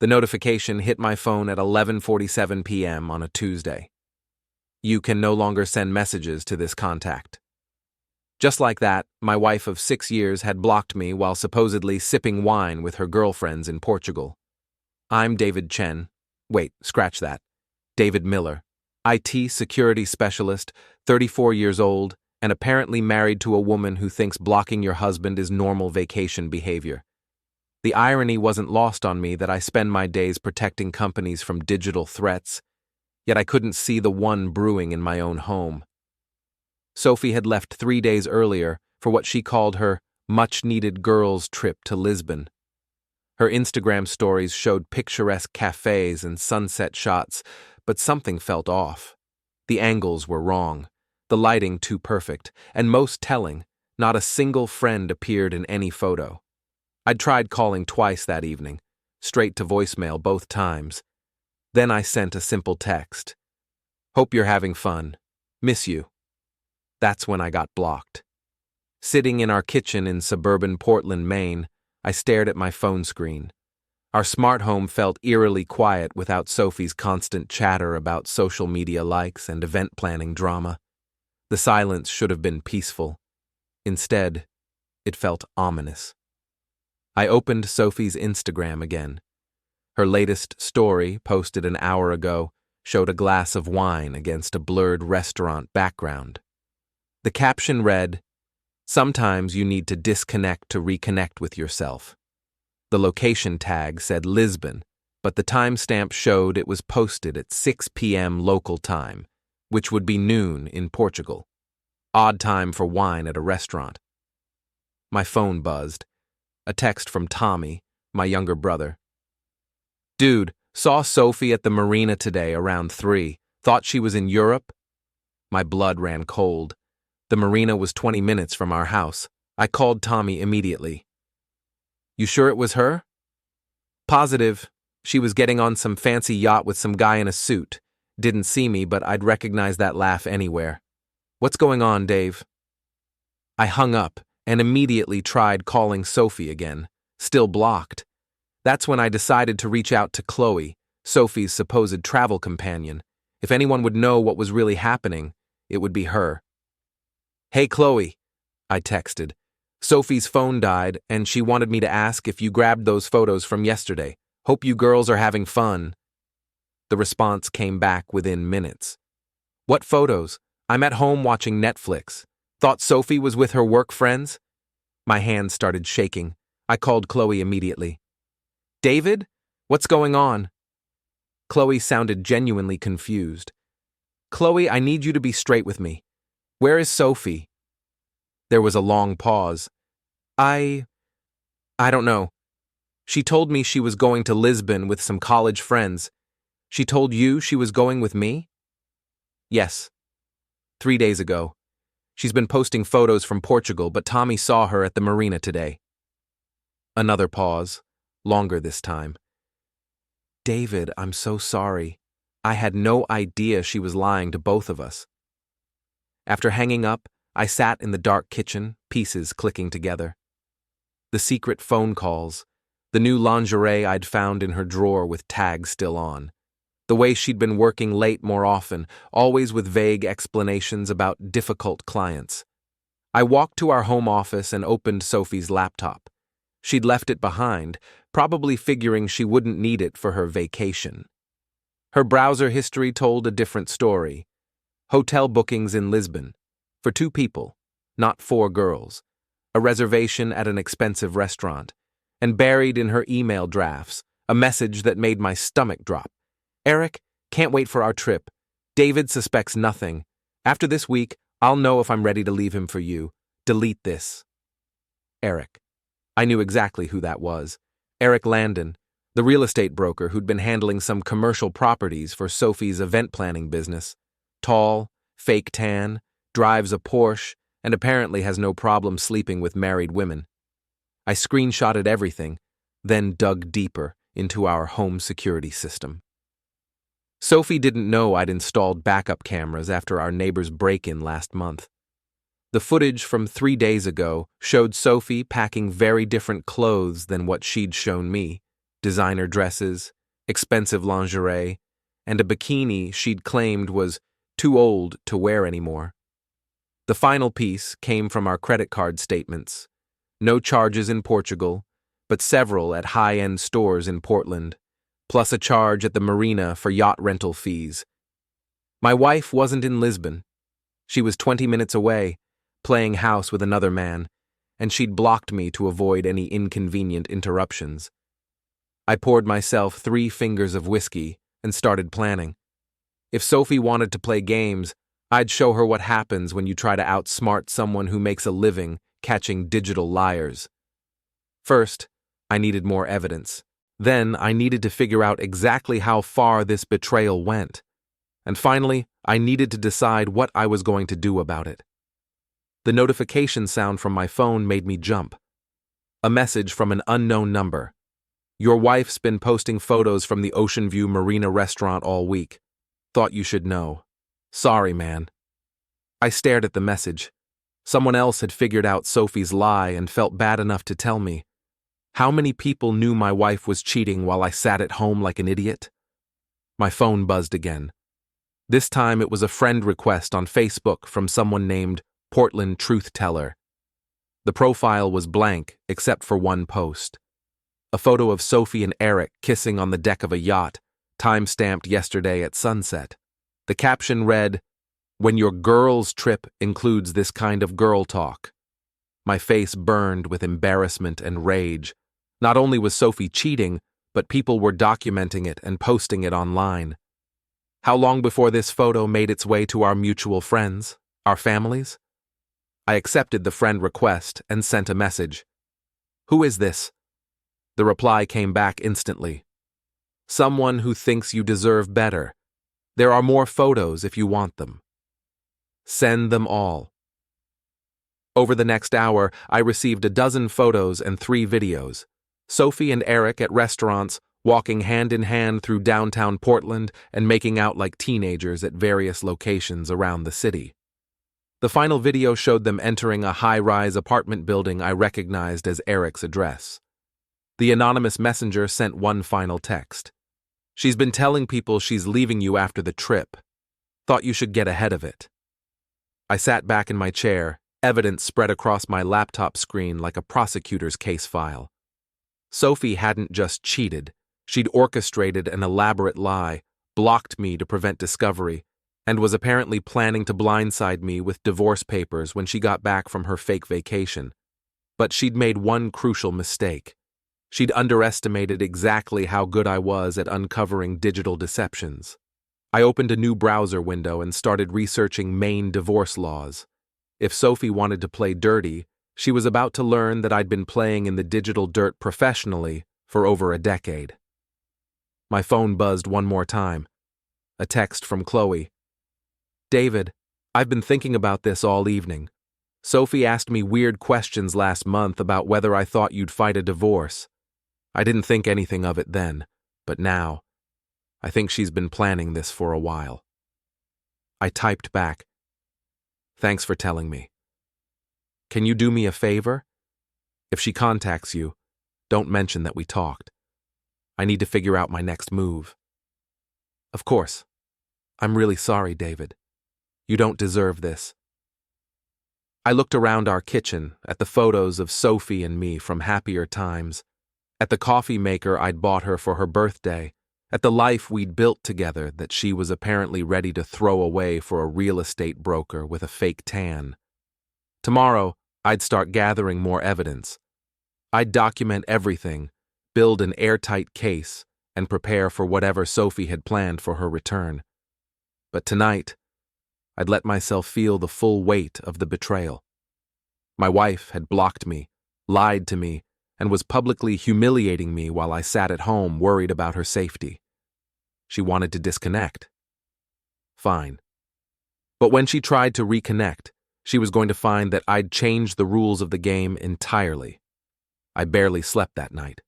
The notification hit my phone at 11:47 p.m. on a Tuesday. You can no longer send messages to this contact. Just like that, my wife of 6 years had blocked me while supposedly sipping wine with her girlfriends in Portugal. I'm David Chen. Wait, scratch that. David Miller. IT security specialist, 34 years old, and apparently married to a woman who thinks blocking your husband is normal vacation behavior. The irony wasn't lost on me that I spend my days protecting companies from digital threats, yet I couldn't see the one brewing in my own home. Sophie had left 3 days earlier for what she called her much-needed girls' trip to Lisbon. Her Instagram stories showed picturesque cafes and sunset shots, but something felt off. The angles were wrong, the lighting too perfect, and most telling, not a single friend appeared in any photo. I'd tried calling twice that evening, straight to voicemail both times. Then I sent a simple text. Hope you're having fun. Miss you. That's when I got blocked. Sitting in our kitchen in suburban Portland, Maine, I stared at my phone screen. Our smart home felt eerily quiet without Sophie's constant chatter about social media likes and event planning drama. The silence should have been peaceful. Instead, it felt ominous. I opened Sophie's Instagram again. Her latest story, posted an hour ago, showed a glass of wine against a blurred restaurant background. The caption read, "Sometimes you need to disconnect to reconnect with yourself." The location tag said Lisbon, but the timestamp showed it was posted at 6 p.m. local time, which would be noon in Portugal. Odd time for wine at a restaurant. My phone buzzed. A text from Tommy, my younger brother. "Dude, saw Sophie at the marina today around 3. Thought she was in Europe?" My blood ran cold. The marina was 20 minutes from our house. I called Tommy immediately. "You sure it was her?" "Positive. She was getting on some fancy yacht with some guy in a suit. Didn't see me, but I'd recognize that laugh anywhere. What's going on, Dave?" I hung up and immediately tried calling Sophie again, still blocked. That's when I decided to reach out to Chloe, Sophie's supposed travel companion. If anyone would know what was really happening, it would be her. "Hey Chloe," I texted. "Sophie's phone died, and she wanted me to ask if you grabbed those photos from yesterday. Hope you girls are having fun." The response came back within minutes. "What photos? I'm at home watching Netflix. Thought Sophie was with her work friends?" My hands started shaking. I called Chloe immediately. "David? What's going on?" Chloe sounded genuinely confused. "Chloe, I need you to be straight with me. Where is Sophie?" There was a long pause. I don't know. She told me she was going to Lisbon with some college friends. She told you she was going with me?" "Yes. 3 days ago. She's been posting photos from Portugal, but Tommy saw her at the marina today." Another pause, longer this time. "David, I'm so sorry. I had no idea she was lying to both of us." After hanging up, I sat in the dark kitchen, pieces clicking together. The secret phone calls, the new lingerie I'd found in her drawer with tags still on, the way she'd been working late more often, always with vague explanations about difficult clients. I walked to our home office and opened Sophie's laptop. She'd left it behind, probably figuring she wouldn't need it for her vacation. Her browser history told a different story. Hotel bookings in Lisbon, for 2 people, not 4 girls, a reservation at an expensive restaurant, and buried in her email drafts, a message that made my stomach drop. "Eric, can't wait for our trip. David suspects nothing. After this week, I'll know if I'm ready to leave him for you. Delete this. Eric." I knew exactly who that was. Eric Landon, the real estate broker who'd been handling some commercial properties for Sophie's event planning business. Tall, fake tan, drives a Porsche, and apparently has no problem sleeping with married women. I screenshotted everything, then dug deeper into our home security system. Sophie didn't know I'd installed backup cameras after our neighbor's break-in last month. The footage from 3 days ago showed Sophie packing very different clothes than what she'd shown me. designer dresses, expensive lingerie, and a bikini she'd claimed was too old to wear anymore. The final piece came from our credit card statements. No charges in Portugal, but several at high-end stores in Portland, plus a charge at the marina for yacht rental fees. My wife wasn't in Lisbon. She was 20 minutes away, playing house with another man, and she'd blocked me to avoid any inconvenient interruptions. I poured myself 3 fingers of whiskey and started planning. If Sophie wanted to play games, I'd show her what happens when you try to outsmart someone who makes a living catching digital liars. First, I needed more evidence. Then, I needed to figure out exactly how far this betrayal went. And finally, I needed to decide what I was going to do about it. The notification sound from my phone made me jump. A message from an unknown number. Your wife's been posting photos from the Ocean View Marina restaurant all week. Thought you should know. Sorry, man. I stared at the message. Someone else had figured out Sophie's lie and felt bad enough to tell me. How many people knew my wife was cheating while I sat at home like an idiot? My phone buzzed again. This time it was a friend request on Facebook from someone named Portland Truth Teller. The profile was blank except for one post. A photo of Sophie and Eric kissing on the deck of a yacht, time-stamped yesterday at sunset. The caption read, "When your girl's trip includes this kind of girl talk." My face burned with embarrassment and rage. Not only was Sophie cheating, but people were documenting it and posting it online. How long before this photo made its way to our mutual friends, our families? I accepted the friend request and sent a message. Who is this? The reply came back instantly. Someone who thinks you deserve better. There are more photos if you want them. Send them all. Over the next hour, I received a dozen photos and 3 videos. Sophie and Eric at restaurants, walking hand in hand through downtown Portland and making out like teenagers at various locations around the city. The final video showed them entering a high-rise apartment building I recognized as Eric's address. The anonymous messenger sent one final text. She's been telling people she's leaving you after the trip. Thought you should get ahead of it. I sat back in my chair, evidence spread across my laptop screen like a prosecutor's case file. Sophie hadn't just cheated. She'd orchestrated an elaborate lie, blocked me to prevent discovery, and was apparently planning to blindside me with divorce papers when she got back from her fake vacation. But she'd made one crucial mistake. She'd underestimated exactly how good I was at uncovering digital deceptions. I opened a new browser window and started researching Maine divorce laws. If Sophie wanted to play dirty, she was about to learn that I'd been playing in the digital dirt professionally for over a decade. My phone buzzed one more time. A text from Chloe. David, I've been thinking about this all evening. Sophie asked me weird questions last month about whether I thought you'd fight a divorce. I didn't think anything of it then, but now, I think she's been planning this for a while. I typed back. Thanks for telling me. Can you do me a favor? If she contacts you, don't mention that we talked. I need to figure out my next move. Of course. I'm really sorry, David. You don't deserve this. I looked around our kitchen at the photos of Sophie and me from happier times, at the coffee maker I'd bought her for her birthday, at the life we'd built together that she was apparently ready to throw away for a real estate broker with a fake tan. Tomorrow, I'd start gathering more evidence. I'd document everything, build an airtight case, and prepare for whatever Sophie had planned for her return. But tonight, I'd let myself feel the full weight of the betrayal. My wife had blocked me, lied to me, and was publicly humiliating me while I sat at home worried about her safety. She wanted to disconnect. Fine. But when she tried to reconnect, she was going to find that I'd changed the rules of the game entirely. I barely slept that night.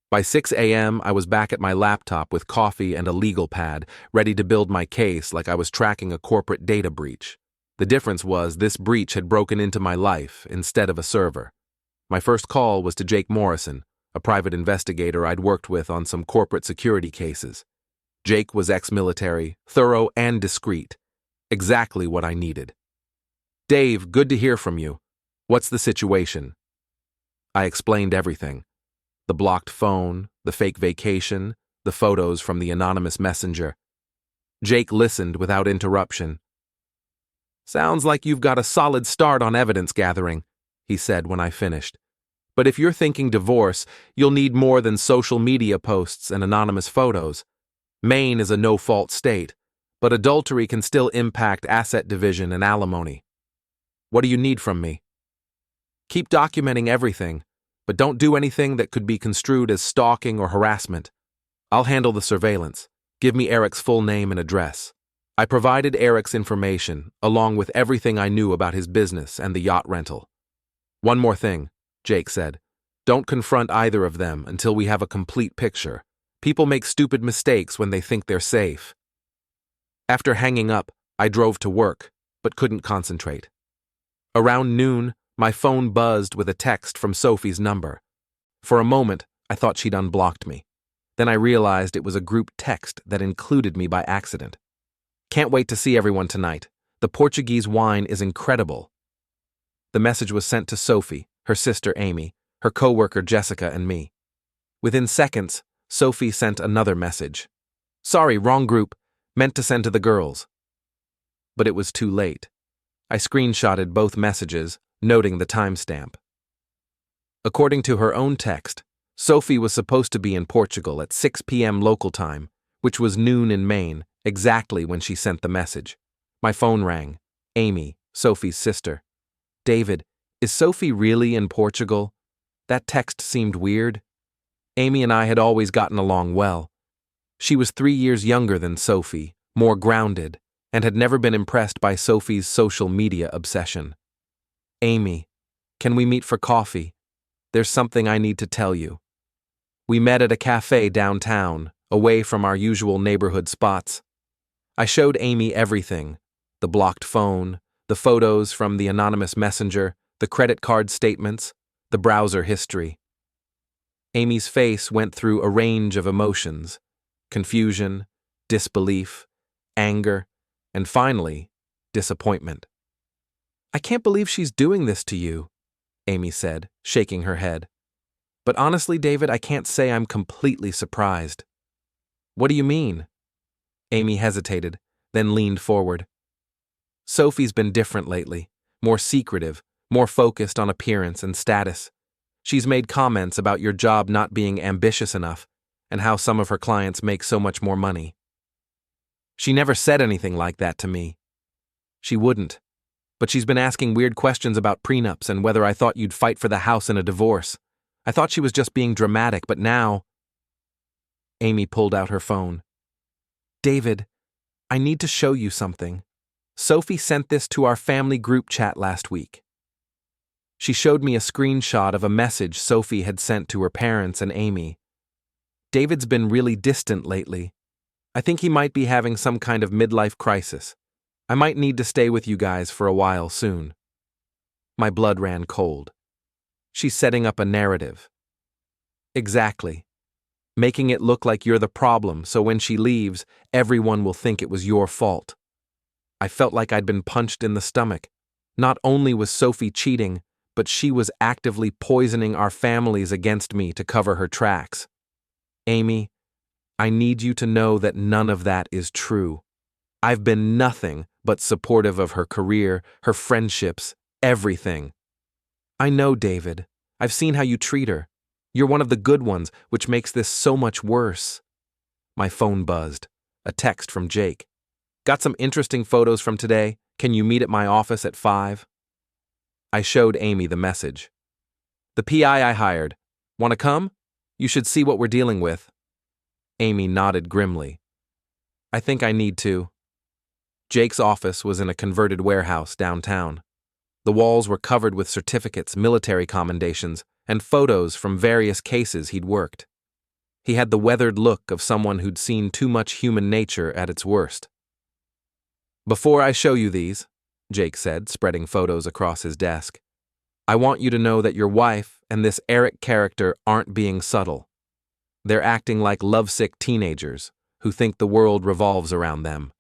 By 6 a.m., I was back at my laptop with coffee and a legal pad, ready to build my case like I was tracking a corporate data breach. The difference was this breach had broken into my life instead of a server. My first call was to Jake Morrison, a private investigator I'd worked with on some corporate security cases. Jake was ex-military, thorough and discreet. Exactly what I needed. "Dave, good to hear from you. What's the situation?" I explained everything. The blocked phone, the fake vacation, the photos from the anonymous messenger. Jake listened without interruption. "Sounds like you've got a solid start on evidence gathering," he said when I finished. "But if you're thinking divorce, you'll need more than social media posts and anonymous photos. Maine is a no-fault state, but adultery can still impact asset division and alimony. What do you need from me?" "Keep documenting everything, but don't do anything that could be construed as stalking or harassment. I'll handle the surveillance. Give me Eric's full name and address." I provided Eric's information, along with everything I knew about his business and the yacht rental. "One more thing," Jake said. "Don't confront either of them until we have a complete picture. People make stupid mistakes when they think they're safe." After hanging up, I drove to work, but couldn't concentrate. Around noon, my phone buzzed with a text from Sophie's number. For a moment, I thought she'd unblocked me. Then I realized it was a group text that included me by accident. "Can't wait to see everyone tonight. The Portuguese wine is incredible." The message was sent to Sophie, her sister Amy, her co-worker Jessica, and me. Within seconds, Sophie sent another message. "Sorry, wrong group. Meant to send to the girls." But it was too late. I screenshotted both messages, noting the timestamp. According to her own text, Sophie was supposed to be in Portugal at 6 p.m. local time, which was noon in Maine, exactly when she sent the message. My phone rang. Amy, Sophie's sister. "David, is Sophie really in Portugal? That text seemed weird." Amy and I had always gotten along well. She was 3 years younger than Sophie, more grounded, and had never been impressed by Sophie's social media obsession. "Amy, can we meet for coffee? There's something I need to tell you." We met at a café downtown, away from our usual neighborhood spots. I showed Amy everything: the blocked phone, the photos from the anonymous messenger, the credit card statements, the browser history. Amy's face went through a range of emotions: confusion, disbelief, anger, and finally, disappointment. "I can't believe she's doing this to you," Amy said, shaking her head. "But honestly, David, I can't say I'm completely surprised." "What do you mean?" Amy hesitated, then leaned forward. "Sophie's been different lately, more secretive, more focused on appearance and status. She's made comments about your job not being ambitious enough and how some of her clients make so much more money." "She never said anything like that to me." "She wouldn't. But she's been asking weird questions about prenups and whether I thought you'd fight for the house in a divorce. I thought she was just being dramatic, but now—" Amy pulled out her phone. "David, I need to show you something. Sophie sent this to our family group chat last week." She showed me a screenshot of a message Sophie had sent to her parents and Amy. "David's been really distant lately. I think he might be having some kind of midlife crisis. I might need to stay with you guys for a while soon." My blood ran cold. She's setting up a narrative. Exactly. Making it look like you're the problem, so when she leaves, everyone will think it was your fault. I felt like I'd been punched in the stomach. Not only was Sophie cheating, but she was actively poisoning our families against me to cover her tracks. "Amy, I need you to know that none of that is true. I've been nothing but supportive of her career, her friendships, everything." "I know, David. I've seen how you treat her. You're one of the good ones, which makes this so much worse." My phone buzzed. A text from Jake. "Got some interesting photos from today. Can you meet at my office at 5? I showed Amy the message. "The PI I hired. Want to come? You should see what we're dealing with." Amy nodded grimly. "I think I need to." Jake's office was in a converted warehouse downtown. The walls were covered with certificates, military commendations, and photos from various cases he'd worked. He had the weathered look of someone who'd seen too much human nature at its worst. "Before I show you these," Jake said, spreading photos across his desk, "I want you to know that your wife and this Eric character aren't being subtle. They're acting like lovesick teenagers who think the world revolves around them.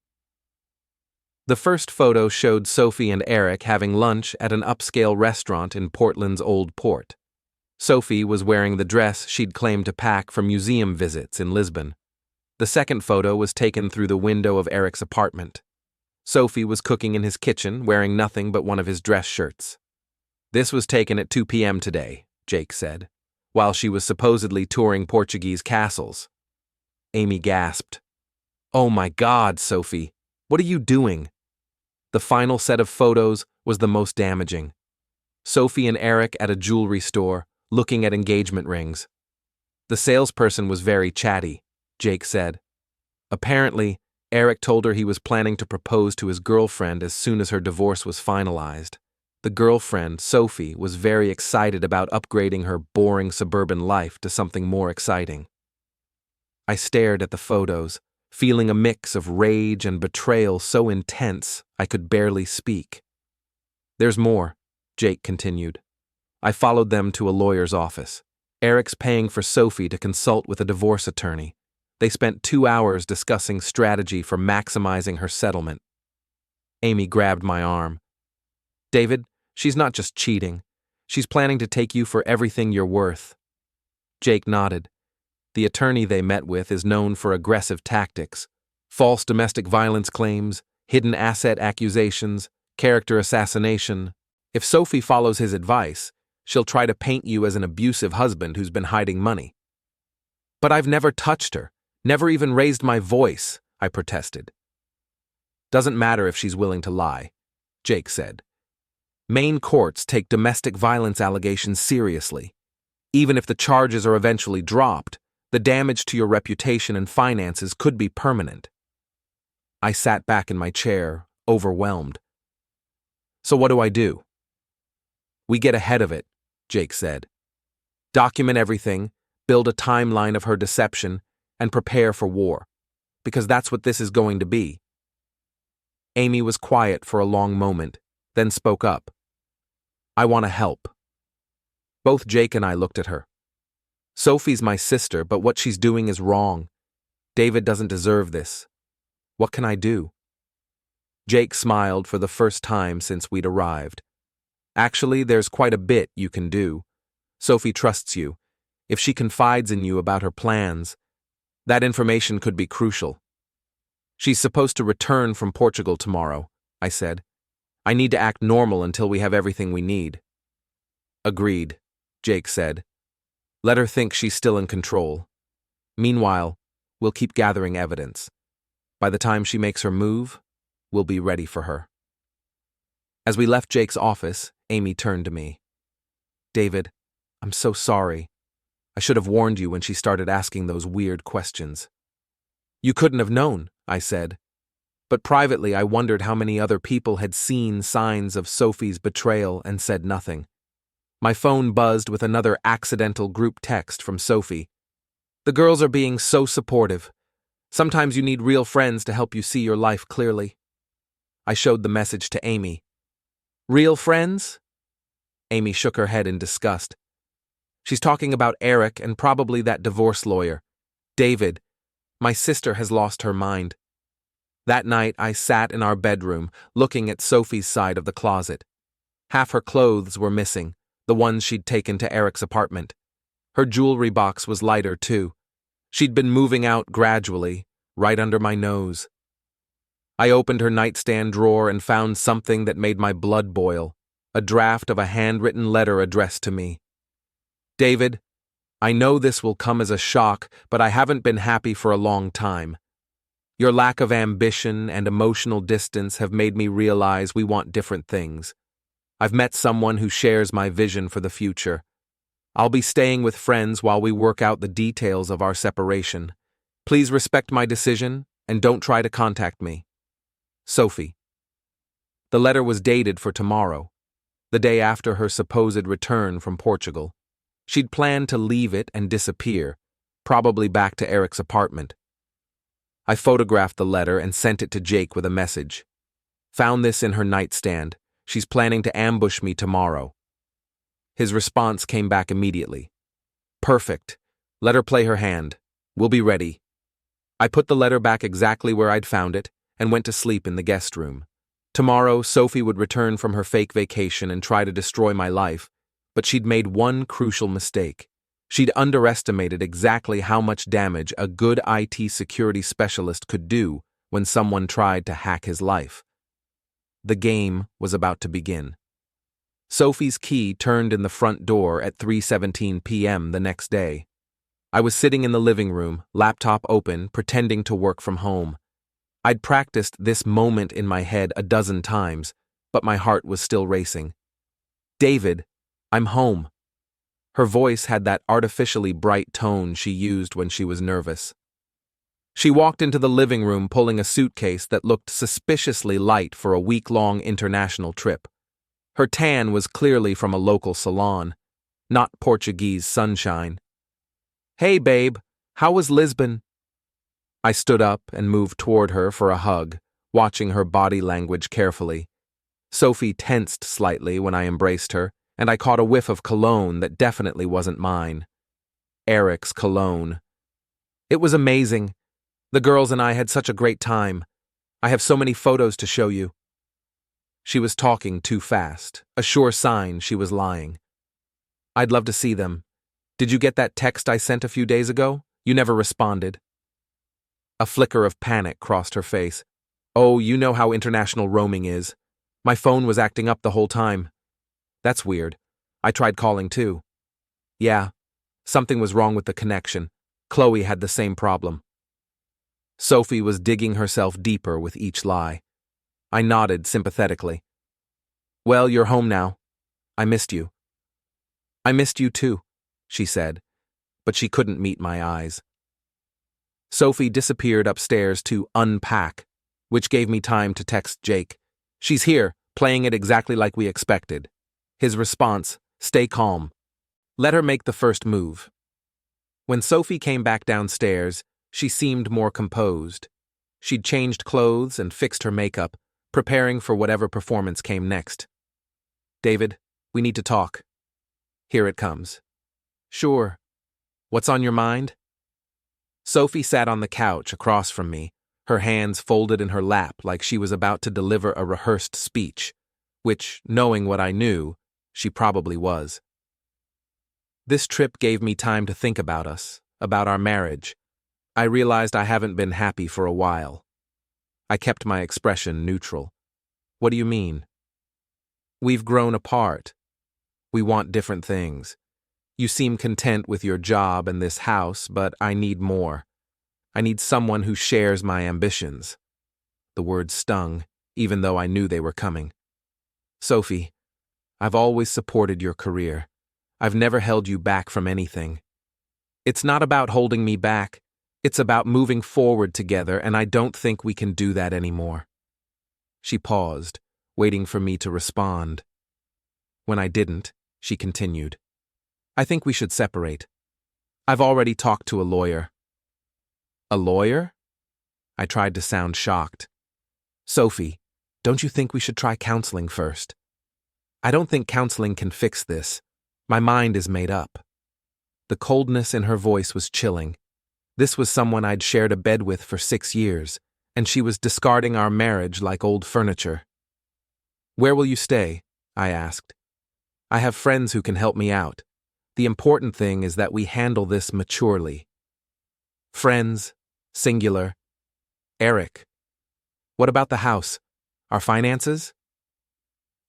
The first photo showed Sophie and Eric having lunch at an upscale restaurant in Portland's Old Port. Sophie was wearing the dress she'd claimed to pack for museum visits in Lisbon. The second photo was taken through the window of Eric's apartment. Sophie was cooking in his kitchen, wearing nothing but one of his dress shirts. This was taken at 2 p.m. today, Jake said, while she was supposedly touring Portuguese castles. Amy gasped. "Oh my God, Sophie, what are you doing?" The final set of photos was the most damaging. Sophie and Eric at a jewelry store, looking at engagement rings. The salesperson was very chatty, Jake said. Apparently, Eric told her he was planning to propose to his girlfriend as soon as her divorce was finalized. The girlfriend, Sophie, was very excited about upgrading her boring suburban life to something more exciting. I stared at the photos, feeling a mix of rage and betrayal so intense I could barely speak. "There's more," Jake continued. I followed them to a lawyer's office. Eric's paying for Sophie to consult with a divorce attorney. They spent 2 hours discussing strategy for maximizing her settlement. Amy grabbed my arm. "David, she's not just cheating. She's planning to take you for everything you're worth." Jake nodded. The attorney they met with is known for aggressive tactics: false domestic violence claims, hidden asset accusations, character assassination. If Sophie follows his advice, she'll try to paint you as an abusive husband who's been hiding money. "But I've never touched her, never even raised my voice," I protested. "Doesn't matter if she's willing to lie," Jake said. "Maine courts take domestic violence allegations seriously. Even if the charges are eventually dropped, the damage to your reputation and finances could be permanent." I sat back in my chair, overwhelmed. "So what do I do?" "We get ahead of it," Jake said. "Document everything, build a timeline of her deception, and prepare for war. Because that's what this is going to be." Amy was quiet for a long moment, then spoke up. "I want to help." Both Jake and I looked at her. "Sophie's my sister, but what she's doing is wrong. David doesn't deserve this. What can I do?" Jake smiled for the first time since we'd arrived. "Actually, there's quite a bit you can do. Sophie trusts you. If she confides in you about her plans, that information could be crucial." "She's supposed to return from Portugal tomorrow," I said. "I need to act normal until we have everything we need." "Agreed," Jake said. "Let her think she's still in control. Meanwhile, we'll keep gathering evidence. By the time she makes her move, we'll be ready for her." As we left Jake's office, Amy turned to me. "David, I'm so sorry. I should have warned you when she started asking those weird questions." "You couldn't have known," I said. But privately I wondered how many other people had seen signs of Sophie's betrayal and said nothing. My phone buzzed with another accidental group text from Sophie. "The girls are being so supportive. Sometimes you need real friends to help you see your life clearly." I showed the message to Amy. "Real friends?" Amy shook her head in disgust. "She's talking about Eric and probably that divorce lawyer. David, my sister has lost her mind." That night I sat in our bedroom, looking at Sophie's side of the closet. Half her clothes were missing, the ones she'd taken to Eric's apartment. Her jewelry box was lighter, too. She'd been moving out gradually, right under my nose. I opened her nightstand drawer and found something that made my blood boil, a draft of a handwritten letter addressed to me. "David, I know this will come as a shock, but I haven't been happy for a long time. Your lack of ambition and emotional distance have made me realize we want different things. I've met someone who shares my vision for the future. I'll be staying with friends while we work out the details of our separation. Please respect my decision and don't try to contact me. Sophie." The letter was dated for tomorrow, the day after her supposed return from Portugal. She'd planned to leave it and disappear, probably back to Eric's apartment. I photographed the letter and sent it to Jake with a message. "Found this in her nightstand. She's planning to ambush me tomorrow." His response came back immediately. Perfect. Let her play her hand. We'll be ready. I put the letter back exactly where I'd found it and went to sleep in the guest room. Tomorrow, Sophie would return from her fake vacation and try to destroy my life, but she'd made one crucial mistake. She'd underestimated exactly how much damage a good IT security specialist could do when someone tried to hack his life. The game was about to begin. Sophie's key turned in the front door at 3:17 p.m. the next day. I was sitting in the living room, laptop open, pretending to work from home. I'd practiced this moment in my head a dozen times, but my heart was still racing. David, I'm home. Her voice had that artificially bright tone she used when she was nervous. She walked into the living room pulling a suitcase that looked suspiciously light for a week-long international trip. Her tan was clearly from a local salon, not Portuguese sunshine. Hey, babe, how was Lisbon? I stood up and moved toward her for a hug, watching her body language carefully. Sophie tensed slightly when I embraced her, and I caught a whiff of cologne that definitely wasn't mine. Eric's cologne. It was amazing. The girls and I had such a great time. I have so many photos to show you. She was talking too fast, a sure sign she was lying. I'd love to see them. Did you get that text I sent a few days ago? You never responded. A flicker of panic crossed her face. Oh, you know how international roaming is. My phone was acting up the whole time. That's weird. I tried calling too. Yeah, something was wrong with the connection. Chloe had the same problem. Sophie was digging herself deeper with each lie. I nodded sympathetically. Well, you're home now. I missed you. I missed you too, she said, but she couldn't meet my eyes. Sophie disappeared upstairs to unpack, which gave me time to text Jake. She's here, playing it exactly like we expected. His response, stay calm. Let her make the first move. When Sophie came back downstairs, she seemed more composed. She'd changed clothes and fixed her makeup, preparing for whatever performance came next. David, we need to talk. Here it comes. Sure. What's on your mind? Sophie sat on the couch across from me, her hands folded in her lap like she was about to deliver a rehearsed speech, which, knowing what I knew, she probably was. This trip gave me time to think about us, about our marriage. I realized I haven't been happy for a while. I kept my expression neutral. What do you mean? We've grown apart. We want different things. You seem content with your job and this house, but I need more. I need someone who shares my ambitions. The words stung, even though I knew they were coming. Sophie, I've always supported your career. I've never held you back from anything. It's not about holding me back. It's about moving forward together, and I don't think we can do that anymore. She paused, waiting for me to respond. When I didn't, she continued. I think we should separate. I've already talked to a lawyer. A lawyer? I tried to sound shocked. Sophie, don't you think we should try counseling first? I don't think counseling can fix this. My mind is made up. The coldness in her voice was chilling. This was someone I'd shared a bed with for 6 years, and she was discarding our marriage like old furniture. Where will you stay? I asked. I have friends who can help me out. The important thing is that we handle this maturely. Friends, singular. Eric. What about the house? Our finances?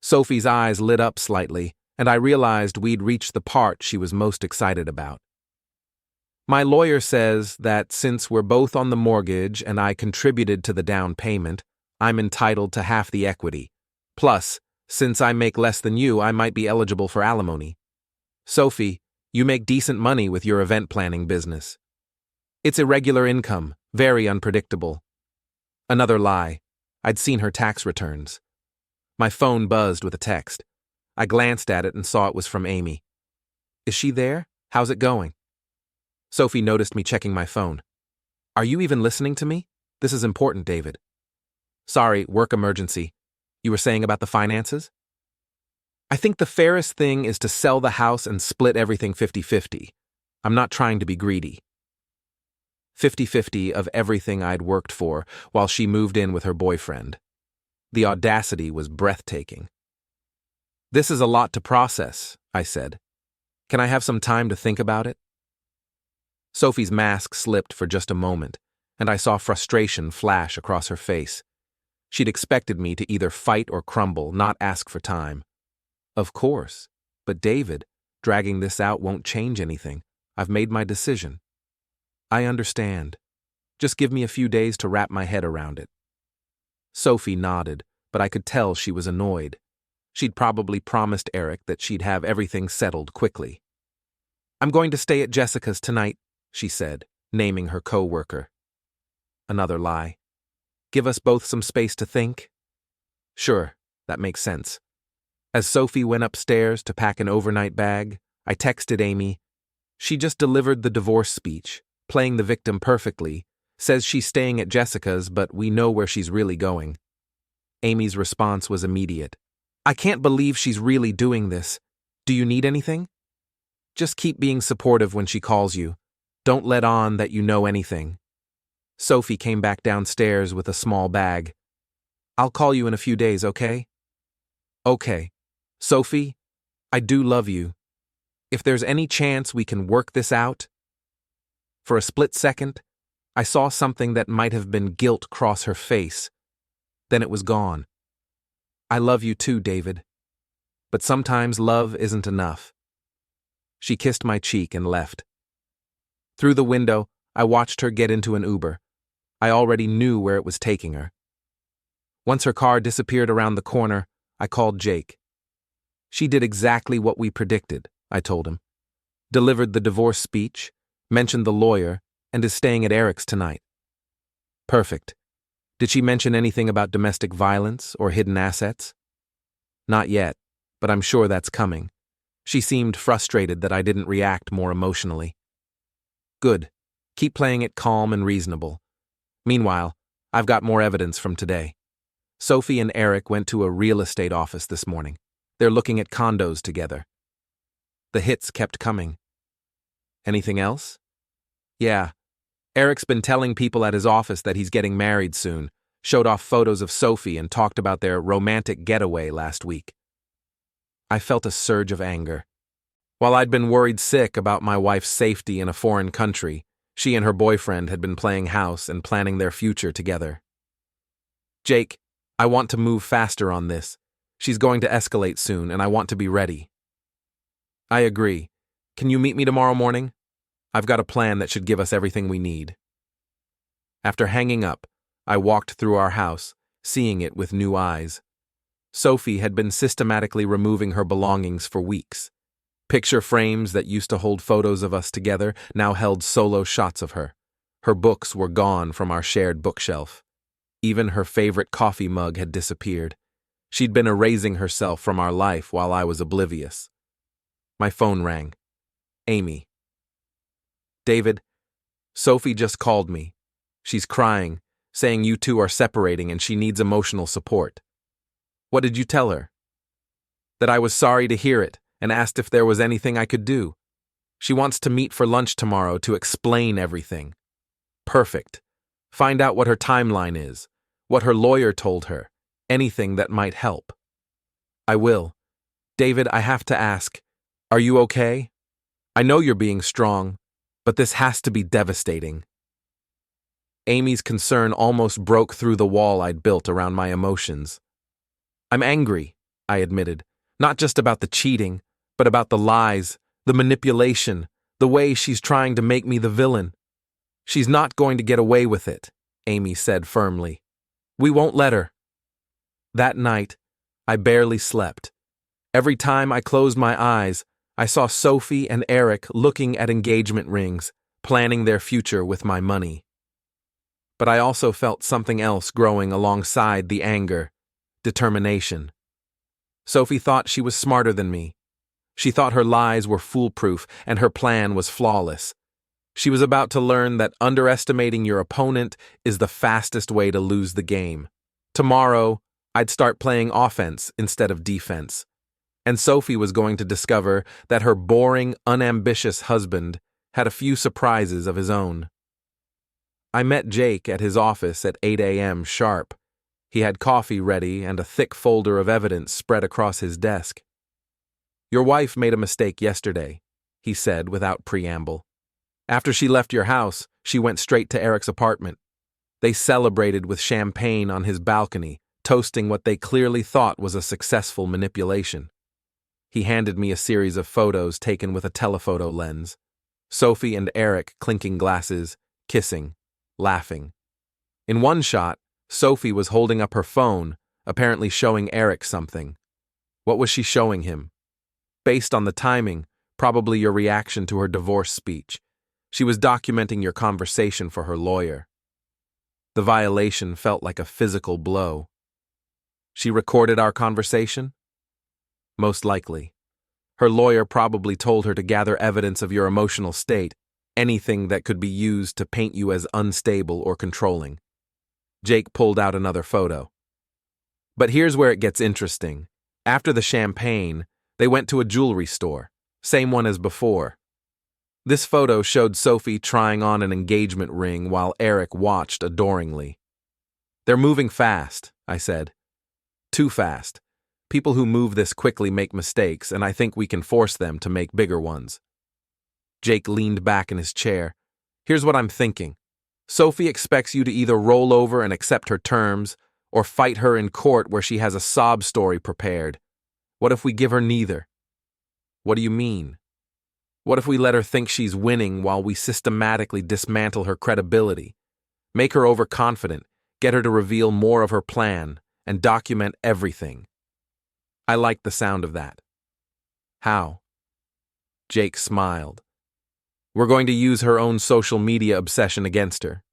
Sophie's eyes lit up slightly, and I realized we'd reached the part she was most excited about. My lawyer says that since we're both on the mortgage and I contributed to the down payment, I'm entitled to half the equity. Plus, since I make less than you, I might be eligible for alimony. Sophie, you make decent money with your event planning business. It's irregular income, very unpredictable. Another lie. I'd seen her tax returns. My phone buzzed with a text. I glanced at it and saw it was from Amy. Is she there? How's it going? Sophie noticed me checking my phone. Are you even listening to me? This is important, David. Sorry, work emergency. You were saying about the finances? I think the fairest thing is to sell the house and split everything 50-50. I'm not trying to be greedy. 50-50 of everything I'd worked for while she moved in with her boyfriend. The audacity was breathtaking. This is a lot to process, I said. Can I have some time to think about it? Sophie's mask slipped for just a moment, and I saw frustration flash across her face. She'd expected me to either fight or crumble, not ask for time. Of course, but David, dragging this out won't change anything. I've made my decision. I understand. Just give me a few days to wrap my head around it. Sophie nodded, but I could tell she was annoyed. She'd probably promised Eric that she'd have everything settled quickly. I'm going to stay at Jessica's tonight, she said, naming her co-worker. Another lie. Give us both some space to think? Sure, that makes sense. As Sophie went upstairs to pack an overnight bag, I texted Amy. She just delivered the divorce speech, playing the victim perfectly, says she's staying at Jessica's, but we know where she's really going. Amy's response was immediate. I can't believe she's really doing this. Do you need anything? Just keep being supportive when she calls you. Don't let on that you know anything. Sophie came back downstairs with a small bag. I'll call you in a few days, okay? Okay. Sophie, I do love you. If there's any chance we can work this out. For a split second, I saw something that might have been guilt cross her face. Then it was gone. I love you too, David. But sometimes love isn't enough. She kissed my cheek and left. Through the window, I watched her get into an Uber. I already knew where it was taking her. Once her car disappeared around the corner, I called Jake. She did exactly what we predicted, I told him. Delivered the divorce speech, mentioned the lawyer, and is staying at Eric's tonight. Perfect. Did she mention anything about domestic violence or hidden assets? Not yet, but I'm sure that's coming. She seemed frustrated that I didn't react more emotionally. Good. Keep playing it calm and reasonable. Meanwhile, I've got more evidence from today. Sophie and Eric went to a real estate office this morning. They're looking at condos together. The hits kept coming. Anything else? Yeah. Eric's been telling people at his office that he's getting married soon, showed off photos of Sophie and talked about their romantic getaway last week. I felt a surge of anger. While I'd been worried sick about my wife's safety in a foreign country, she and her boyfriend had been playing house and planning their future together. Jake, I want to move faster on this. She's going to escalate soon, and I want to be ready. I agree. Can you meet me tomorrow morning? I've got a plan that should give us everything we need. After hanging up, I walked through our house, seeing it with new eyes. Sophie had been systematically removing her belongings for weeks. Picture frames that used to hold photos of us together now held solo shots of her. Her books were gone from our shared bookshelf. Even her favorite coffee mug had disappeared. She'd been erasing herself from our life while I was oblivious. My phone rang. Amy. David, Sophie just called me. She's crying, saying you two are separating and she needs emotional support. What did you tell her? That I was sorry to hear it and asked if there was anything I could do. She wants to meet for lunch tomorrow to explain everything. Perfect. Find out what her timeline is, what her lawyer told her, anything that might help. I will. David, I have to ask, are you okay? I know you're being strong, but this has to be devastating. Amy's concern almost broke through the wall I'd built around my emotions. I'm angry, I admitted, not just about the cheating, but about the lies, the manipulation, the way she's trying to make me the villain. She's not going to get away with it, Amy said firmly. We won't let her. That night, I barely slept. Every time I closed my eyes, I saw Sophie and Eric looking at engagement rings, planning their future with my money. But I also felt something else growing alongside the anger, determination. Sophie thought she was smarter than me. She thought her lies were foolproof and her plan was flawless. She was about to learn that underestimating your opponent is the fastest way to lose the game. Tomorrow, I'd start playing offense instead of defense. And Sophie was going to discover that her boring, unambitious husband had a few surprises of his own. I met Jake at his office at 8 a.m. sharp. He had coffee ready and a thick folder of evidence spread across his desk. "Your wife made a mistake yesterday," he said without preamble. "After she left your house, she went straight to Eric's apartment. They celebrated with champagne on his balcony, toasting what they clearly thought was a successful manipulation." He handed me a series of photos taken with a telephoto lens. Sophie and Eric clinking glasses, kissing, laughing. In one shot, Sophie was holding up her phone, apparently showing Eric something. What was she showing him? Based on the timing, probably your reaction to her divorce speech. She was documenting your conversation for her lawyer. The violation felt like a physical blow. She recorded our conversation? Most likely. Her lawyer probably told her to gather evidence of your emotional state, anything that could be used to paint you as unstable or controlling. Jake pulled out another photo. But here's where it gets interesting. After the champagne, they went to a jewelry store, same one as before. This photo showed Sophie trying on an engagement ring while Eric watched adoringly. "They're moving fast," I said. "Too fast. People who move this quickly make mistakes, and I think we can force them to make bigger ones." Jake leaned back in his chair. "Here's what I'm thinking. Sophie expects you to either roll over and accept her terms, or fight her in court where she has a sob story prepared. What if we give her neither?" "What do you mean?" "What if we let her think she's winning while we systematically dismantle her credibility? Make her overconfident, get her to reveal more of her plan, and document everything." I liked the sound of that. "How?" Jake smiled. "We're going to use her own social media obsession against her."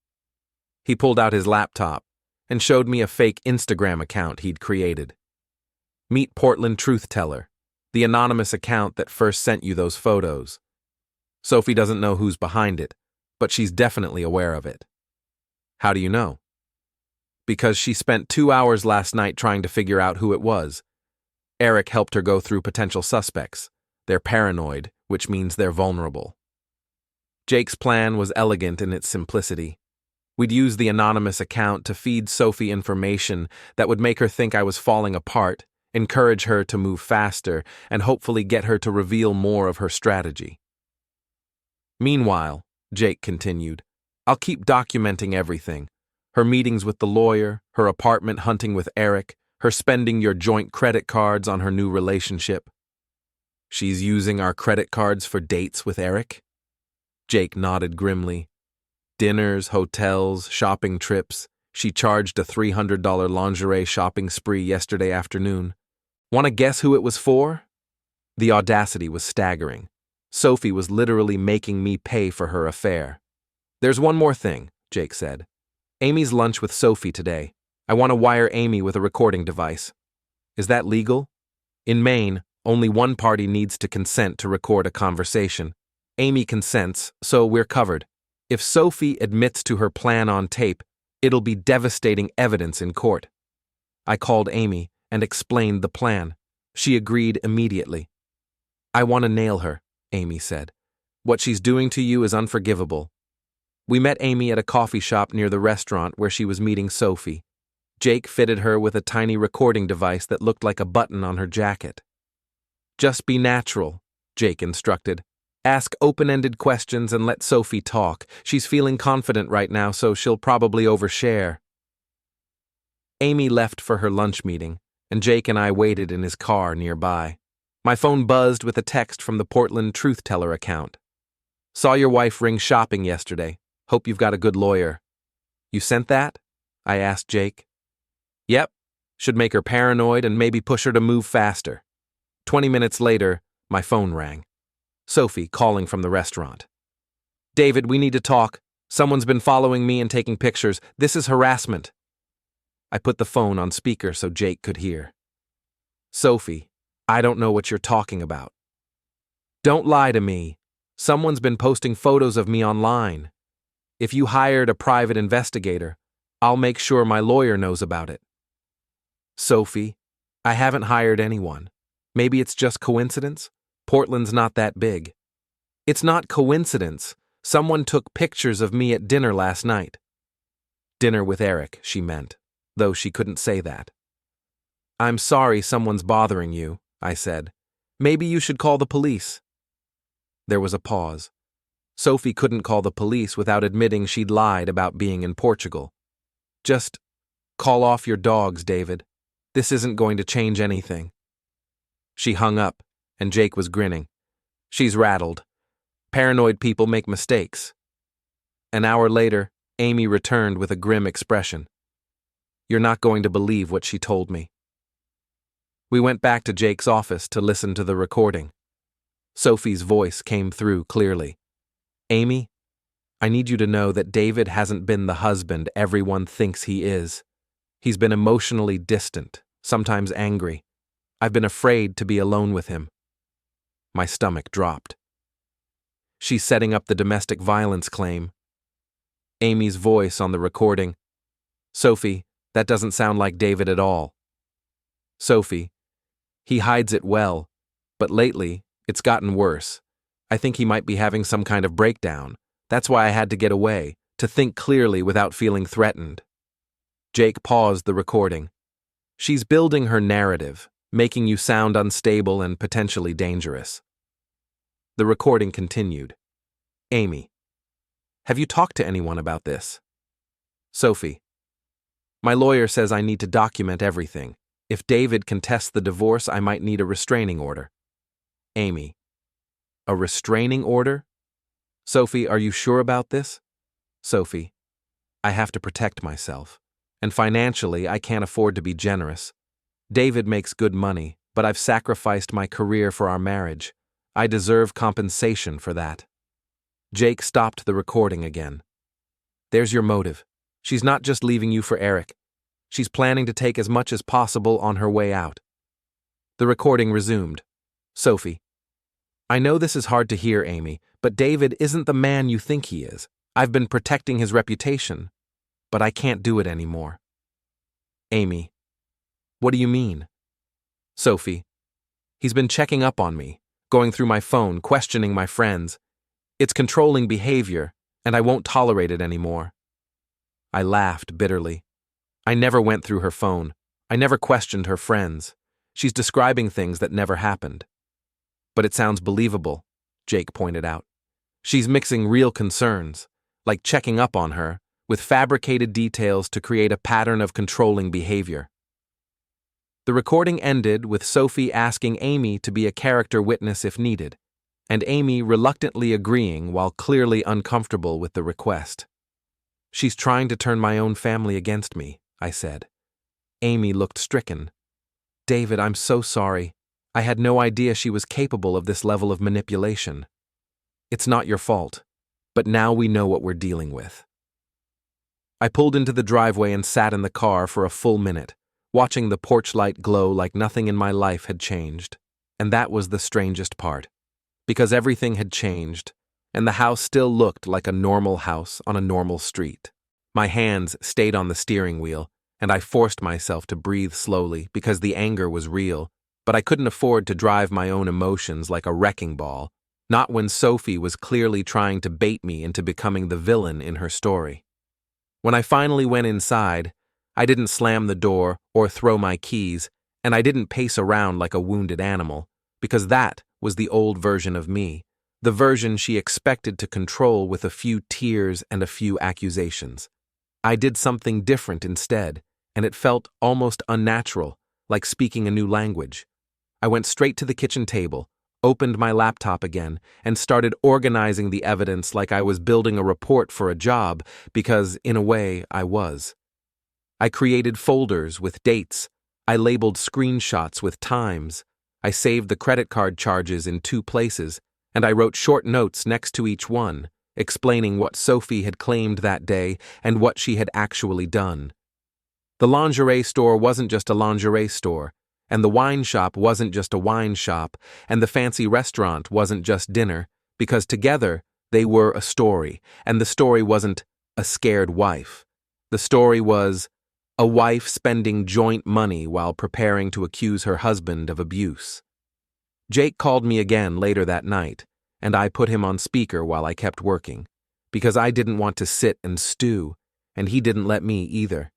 He pulled out his laptop and showed me a fake Instagram account he'd created. "Meet Portland Truth Teller, the anonymous account that first sent you those photos. Sophie doesn't know who's behind it, but she's definitely aware of it." "How do you know?" "Because she spent 2 hours last night trying to figure out who it was. Eric helped her go through potential suspects. They're paranoid, which means they're vulnerable." Jake's plan was elegant in its simplicity. We'd use the anonymous account to feed Sophie information that would make her think I was falling apart, encourage her to move faster, and hopefully get her to reveal more of her strategy. "Meanwhile," Jake continued, "I'll keep documenting everything. Her meetings with the lawyer, her apartment hunting with Eric, her spending your joint credit cards on her new relationship." "She's using our credit cards for dates with Eric?" Jake nodded grimly. "Dinners, hotels, shopping trips. She charged a $300 lingerie shopping spree yesterday afternoon. Want to guess who it was for?" The audacity was staggering. Sophie was literally making me pay for her affair. "There's one more thing," Jake said. "Amy's lunch with Sophie today. I want to wire Amy with a recording device. Is that legal? In Maine, only one party needs to consent to record a conversation. Amy consents, so we're covered. If Sophie admits to her plan on tape, it'll be devastating evidence in court." I called Amy and explained the plan. She agreed immediately. "I want to nail her," Amy said. "What she's doing to you is unforgivable." We met Amy at a coffee shop near the restaurant where she was meeting Sophie. Jake fitted her with a tiny recording device that looked like a button on her jacket. "Just be natural," Jake instructed. "Ask open-ended questions and let Sophie talk. She's feeling confident right now, so she'll probably overshare." Amy left for her lunch meeting, and Jake and I waited in his car nearby. My phone buzzed with a text from the Portland Truth Teller account. "Saw your wife ring shopping yesterday. Hope you've got a good lawyer." "You sent that?" I asked Jake. "Yep. Should make her paranoid and maybe push her to move faster." 20 minutes later, my phone rang. Sophie calling from the restaurant. "David, we need to talk. Someone's been following me and taking pictures. This is harassment." I put the phone on speaker so Jake could hear. "Sophie, I don't know what you're talking about." "Don't lie to me. Someone's been posting photos of me online. If you hired a private investigator, I'll make sure my lawyer knows about it." "Sophie, I haven't hired anyone. Maybe it's just coincidence? Portland's not that big. It's not coincidence. Someone took pictures of me at dinner last night. Dinner with Eric, she meant, though she couldn't say that. I'm sorry someone's bothering you, I said. Maybe you should call the police. There was a pause. Sophie couldn't call the police without admitting she'd lied about being in Portugal. Just call off your dogs, David. This isn't going to change anything. She hung up, and Jake was grinning. She's rattled. Paranoid people make mistakes. An hour later, Amy returned with a grim expression. You're not going to believe what she told me. We went back to Jake's office to listen to the recording. Sophie's voice came through clearly. Amy, I need you to know that David hasn't been the husband everyone thinks he is. He's been emotionally distant, sometimes angry. I've been afraid to be alone with him. My stomach dropped. She's setting up the domestic violence claim. Amy's voice on the recording. Sophie, that doesn't sound like David at all. Sophie, he hides it well, but lately, it's gotten worse. I think he might be having some kind of breakdown. That's why I had to get away, to think clearly without feeling threatened. Jake paused the recording. She's building her narrative, making you sound unstable and potentially dangerous. The recording continued. Amy, have you talked to anyone about this? Sophie, my lawyer says I need to document everything. If David contests the divorce, I might need a restraining order. Amy, a restraining order? Sophie, are you sure about this? Sophie, I have to protect myself. And financially, I can't afford to be generous. David makes good money, but I've sacrificed my career for our marriage. I deserve compensation for that. Jake stopped the recording again. There's your motive. She's not just leaving you for Eric. She's planning to take as much as possible on her way out. The recording resumed. Sophie, I know this is hard to hear, Amy, but David isn't the man you think he is. I've been protecting his reputation, but I can't do it anymore. Amy, what do you mean? Sophie, he's been checking up on me, going through my phone, questioning my friends. It's controlling behavior, and I won't tolerate it anymore. I laughed bitterly. I never went through her phone. I never questioned her friends. She's describing things that never happened. But it sounds believable, Jake pointed out. She's mixing real concerns, like checking up on her, with fabricated details to create a pattern of controlling behavior. The recording ended with Sophie asking Amy to be a character witness if needed, and Amy reluctantly agreeing while clearly uncomfortable with the request. She's trying to turn my own family against me, I said. Amy looked stricken. David, I'm so sorry. I had no idea she was capable of this level of manipulation. It's not your fault, but now we know what we're dealing with. I pulled into the driveway and sat in the car for a full minute, watching the porch light glow like nothing in my life had changed. And that was the strangest part, because everything had changed, and the house still looked like a normal house on a normal street. My hands stayed on the steering wheel, and I forced myself to breathe slowly because the anger was real, but I couldn't afford to drive my own emotions like a wrecking ball, not when Sophie was clearly trying to bait me into becoming the villain in her story. When I finally went inside, I didn't slam the door or throw my keys, and I didn't pace around like a wounded animal, because that was the old version of me, the version she expected to control with a few tears and a few accusations. I did something different instead, and it felt almost unnatural, like speaking a new language. I went straight to the kitchen table, opened my laptop again, and started organizing the evidence like I was building a report for a job, because, in a way, I was. I created folders with dates. I labeled screenshots with times. I saved the credit card charges in 2 places, and I wrote short notes next to each one, explaining what Sophie had claimed that day and what she had actually done. The lingerie store wasn't just a lingerie store, and the wine shop wasn't just a wine shop, and the fancy restaurant wasn't just dinner, because together they were a story, and the story wasn't a scared wife. The story was a wife spending joint money while preparing to accuse her husband of abuse. Jake called me again later that night, and I put him on speaker while I kept working, because I didn't want to sit and stew, and he didn't let me either.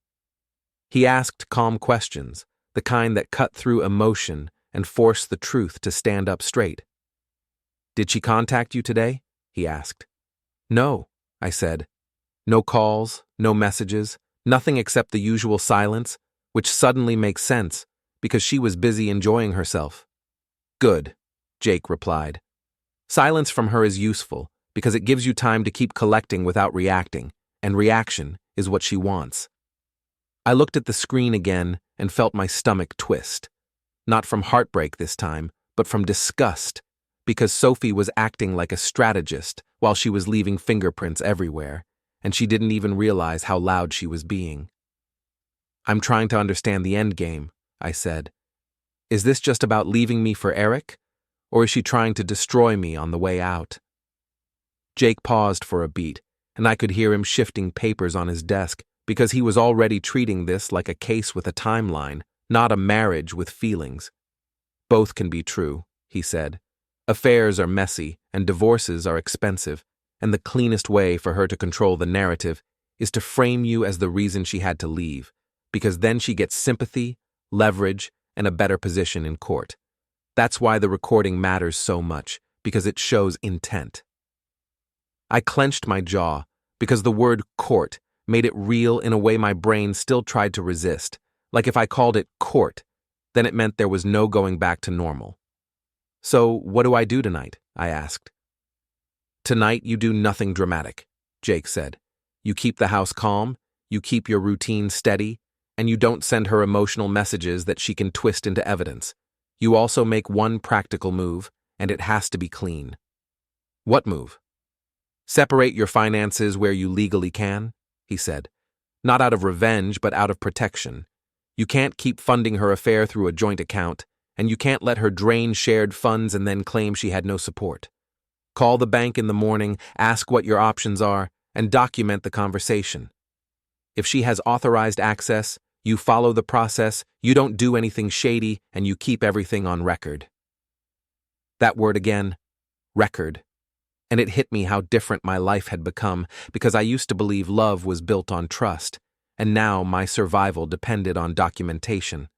He asked calm questions, the kind that cut through emotion and forced the truth to stand up straight. "Did she contact you today?" he asked. "No," I said. No calls, no messages, nothing except the usual silence, which suddenly makes sense, because she was busy enjoying herself. "Good," Jake replied. Silence from her is useful, because it gives you time to keep collecting without reacting, and reaction is what she wants. I looked at the screen again and felt my stomach twist. Not from heartbreak this time, but from disgust, because Sophie was acting like a strategist while she was leaving fingerprints everywhere, and she didn't even realize how loud she was being. "I'm trying to understand the end game," I said. "Is this just about leaving me for Eric, or is she trying to destroy me on the way out?" Jake paused for a beat, and I could hear him shifting papers on his desk, because he was already treating this like a case with a timeline, not a marriage with feelings. "Both can be true," he said. "Affairs are messy, and divorces are expensive, and the cleanest way for her to control the narrative is to frame you as the reason she had to leave, because then she gets sympathy, leverage, and a better position in court. That's why the recording matters so much, because it shows intent." I clenched my jaw, because the word court made it real in a way my brain still tried to resist, like if I called it court, then it meant there was no going back to normal. "So, what do I do tonight?" I asked. "Tonight you do nothing dramatic," Jake said. "You keep the house calm, you keep your routine steady, and you don't send her emotional messages that she can twist into evidence. You also make one practical move, and it has to be clean." "What move?" "Separate your finances where you legally can," he said. "Not out of revenge, but out of protection. You can't keep funding her affair through a joint account, and you can't let her drain shared funds and then claim she had no support. Call the bank in the morning, ask what your options are, and document the conversation. If she has authorized access, you follow the process, you don't do anything shady, and you keep everything on record." That word again, record. And it hit me how different my life had become, because I used to believe love was built on trust, and now my survival depended on documentation.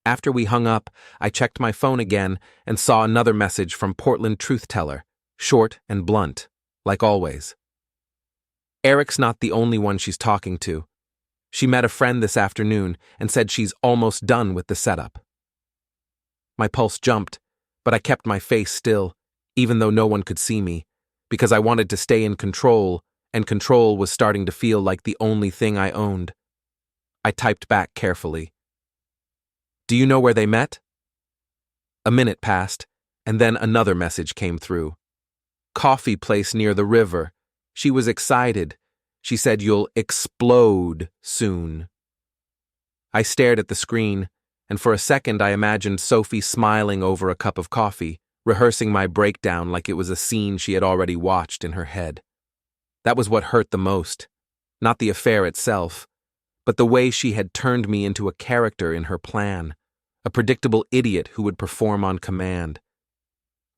After we hung up, I checked my phone again and saw another message from Portland Truth Teller, short and blunt, like always. "Eric's not the only one she's talking to. She met a friend this afternoon and said she's almost done with the setup." My pulse jumped, but I kept my face still, even though no one could see me, because I wanted to stay in control, and control was starting to feel like the only thing I owned. I typed back carefully. "Do you know where they met?" A minute passed, and then another message came through. "Coffee place near the river. She was excited. She said you'll explode soon." I stared at the screen, and for a second I imagined Sophie smiling over a cup of coffee, rehearsing my breakdown like it was a scene she had already watched in her head. That was what hurt the most, not the affair itself, but the way she had turned me into a character in her plan, a predictable idiot who would perform on command.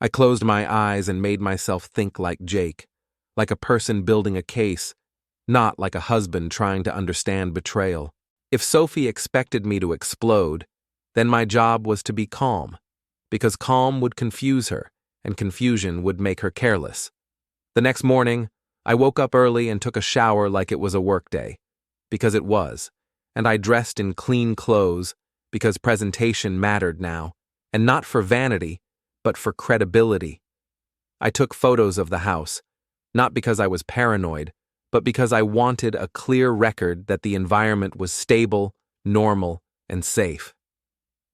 I closed my eyes and made myself think like Jake, like a person building a case, not like a husband trying to understand betrayal. If Sophie expected me to explode, then my job was to be calm, because calm would confuse her, and confusion would make her careless. The next morning, I woke up early and took a shower like it was a workday, because it was, and I dressed in clean clothes, because presentation mattered now, and not for vanity, but for credibility. I took photos of the house, not because I was paranoid, but because I wanted a clear record that the environment was stable, normal, and safe.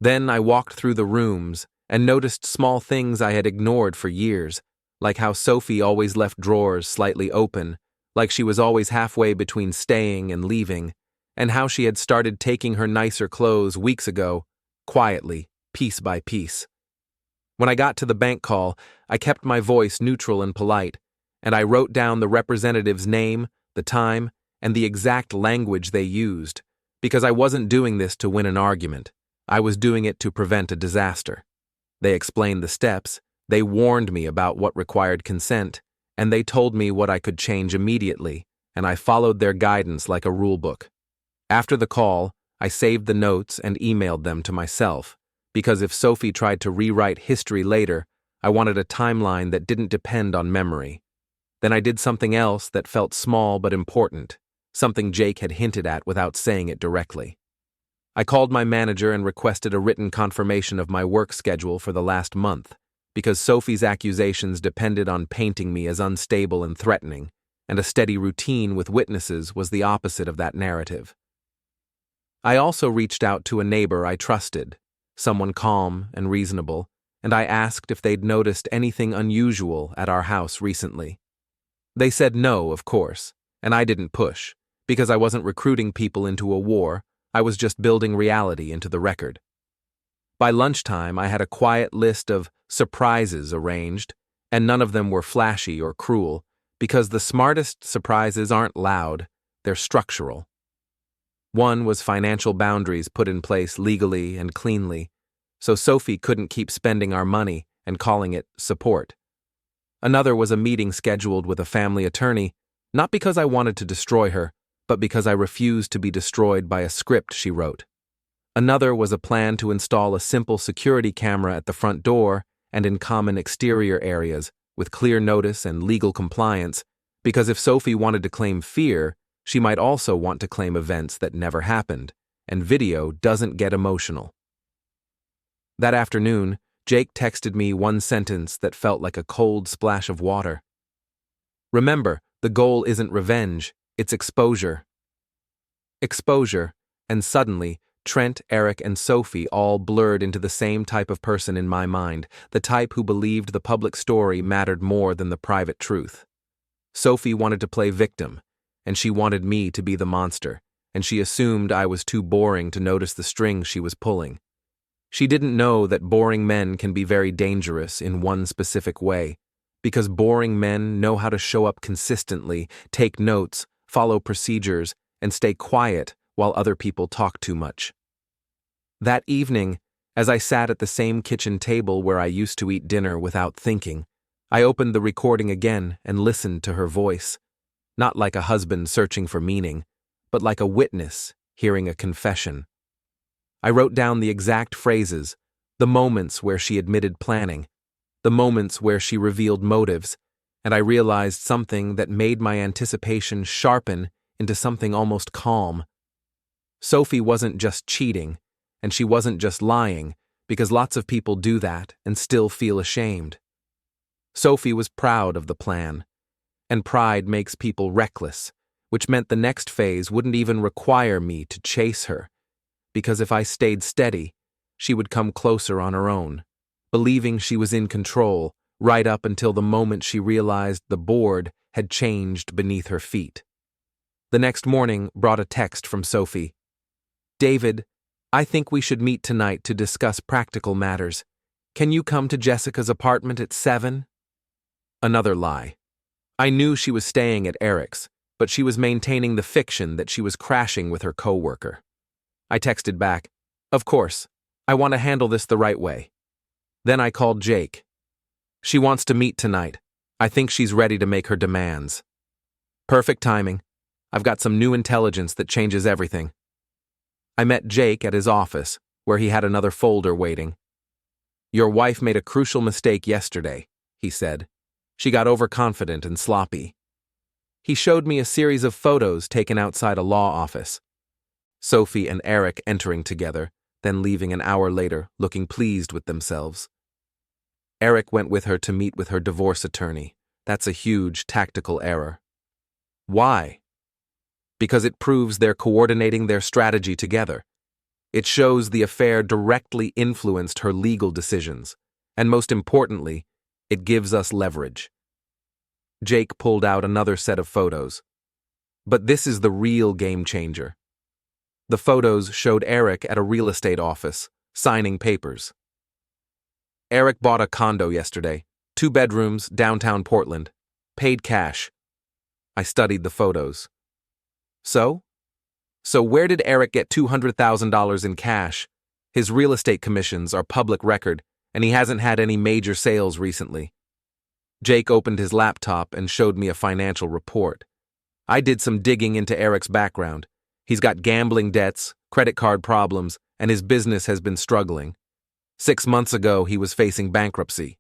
Then I walked through the rooms and noticed small things I had ignored for years, like how Sophie always left drawers slightly open, like she was always halfway between staying and leaving, and how she had started taking her nicer clothes weeks ago, quietly, piece by piece. When I got to the bank call, I kept my voice neutral and polite, and I wrote down the representative's name, the time, and the exact language they used, because I wasn't doing this to win an argument. I was doing it to prevent a disaster. They explained the steps, they warned me about what required consent, and they told me what I could change immediately, and I followed their guidance like a rulebook. After the call, I saved the notes and emailed them to myself, because if Sophie tried to rewrite history later, I wanted a timeline that didn't depend on memory. Then I did something else that felt small but important, something Jake had hinted at without saying it directly. I called my manager and requested a written confirmation of my work schedule for the last month, because Sophie's accusations depended on painting me as unstable and threatening, and a steady routine with witnesses was the opposite of that narrative. I also reached out to a neighbor I trusted, someone calm and reasonable, and I asked if they'd noticed anything unusual at our house recently. They said no, of course, and I didn't push, because I wasn't recruiting people into a war, I was just building reality into the record. By lunchtime, I had a quiet list of surprises arranged, and none of them were flashy or cruel, because the smartest surprises aren't loud, they're structural. One was financial boundaries put in place legally and cleanly, so Sophie couldn't keep spending our money and calling it support. Another was a meeting scheduled with a family attorney, not because I wanted to destroy her, but because I refused to be destroyed by a script she wrote. Another was a plan to install a simple security camera at the front door and in common exterior areas, with clear notice and legal compliance, because if Sophie wanted to claim fear, she might also want to claim events that never happened, and video doesn't get emotional. That afternoon, Jake texted me one sentence that felt like a cold splash of water. Remember, the goal isn't revenge, it's exposure. Exposure, and suddenly, Trent, Eric, and Sophie all blurred into the same type of person in my mind, the type who believed the public story mattered more than the private truth. Sophie wanted to play victim, and she wanted me to be the monster, and she assumed I was too boring to notice the strings she was pulling. She didn't know that boring men can be very dangerous in one specific way, because boring men know how to show up consistently, take notes, follow procedures, and stay quiet while other people talk too much. That evening, as I sat at the same kitchen table where I used to eat dinner without thinking, I opened the recording again and listened to her voice, not like a husband searching for meaning, but like a witness hearing a confession. I wrote down the exact phrases, the moments where she admitted planning, the moments where she revealed motives, and I realized something that made my anticipation sharpen into something almost calm. Sophie wasn't just cheating, and she wasn't just lying, because lots of people do that and still feel ashamed. Sophie was proud of the plan, and pride makes people reckless, which meant the next phase wouldn't even require me to chase her, because if I stayed steady, she would come closer on her own, believing she was in control right up until the moment she realized the board had changed beneath her feet. The next morning brought a text from Sophie. "David, I think we should meet tonight to discuss practical matters. Can you come to Jessica's apartment at 7? Another lie. I knew she was staying at Eric's, but she was maintaining the fiction that she was crashing with her coworker. I texted back, "Of course, I want to handle this the right way." Then I called Jake. "She wants to meet tonight. I think she's ready to make her demands." Perfect timing. I've got some new intelligence that changes everything. I met Jake at his office, where he had another folder waiting. "Your wife made a crucial mistake yesterday," he said. "She got overconfident and sloppy." He showed me a series of photos taken outside a law office. Sophie and Eric entering together, then leaving an hour later, looking pleased with themselves. Eric went with her to meet with her divorce attorney. That's a huge tactical error. Why? Because it proves they're coordinating their strategy together. It shows the affair directly influenced her legal decisions, and most importantly, it gives us leverage. Jake pulled out another set of photos. But this is the real game changer. The photos showed Eric at a real estate office, signing papers. Eric bought a condo yesterday, 2 bedrooms, downtown Portland, paid cash. I studied the photos. So where did Eric get $200,000 in cash? His real estate commissions are public record, and he hasn't had any major sales recently. Jake opened his laptop and showed me a financial report. I did some digging into Eric's background. He's got gambling debts, credit card problems, and his business has been struggling. 6 months ago, he was facing bankruptcy.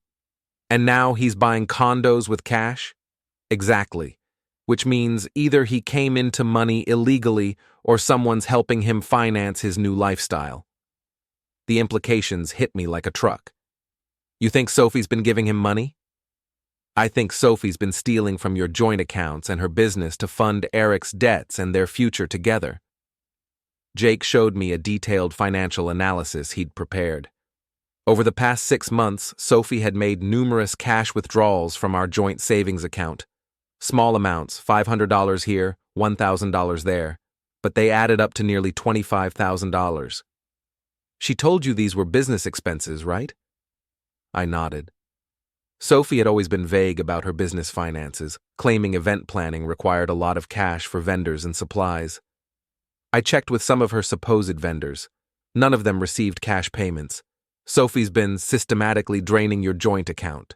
And now he's buying condos with cash? Exactly. Which means either he came into money illegally or someone's helping him finance his new lifestyle. The implications hit me like a truck. You think Sophie's been giving him money? I think Sophie's been stealing from your joint accounts and her business to fund Eric's debts and their future together. Jake showed me a detailed financial analysis he'd prepared. Over the past 6 months, Sophie had made numerous cash withdrawals from our joint savings account. Small amounts, $500 here, $1,000 there, but they added up to nearly $25,000. She told you these were business expenses, right? I nodded. Sophie had always been vague about her business finances, claiming event planning required a lot of cash for vendors and supplies. I checked with some of her supposed vendors. None of them received cash payments. Sophie's been systematically draining your joint account.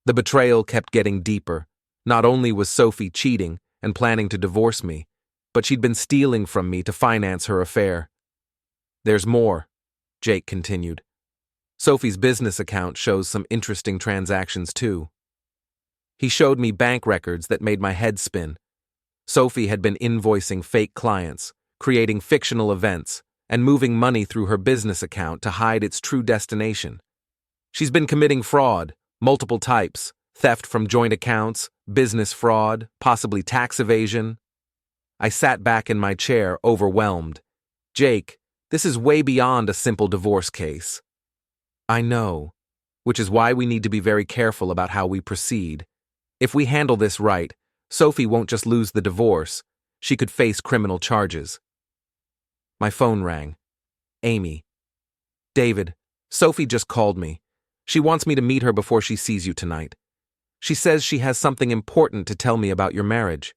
The betrayal kept getting deeper. Not only was Sophie cheating and planning to divorce me, but she'd been stealing from me to finance her affair. There's more, Jake continued. Sophie's business account shows some interesting transactions too. He showed me bank records that made my head spin. Sophie had been invoicing fake clients, creating fictional events, and moving money through her business account to hide its true destination. She's been committing fraud, multiple types, theft from joint accounts, business fraud, possibly tax evasion. I sat back in my chair, overwhelmed. Jake, this is way beyond a simple divorce case. I know, which is why we need to be very careful about how we proceed. If we handle this right, Sophie won't just lose the divorce, she could face criminal charges. My phone rang. Amy. David, Sophie just called me. She wants me to meet her before she sees you tonight. She says she has something important to tell me about your marriage.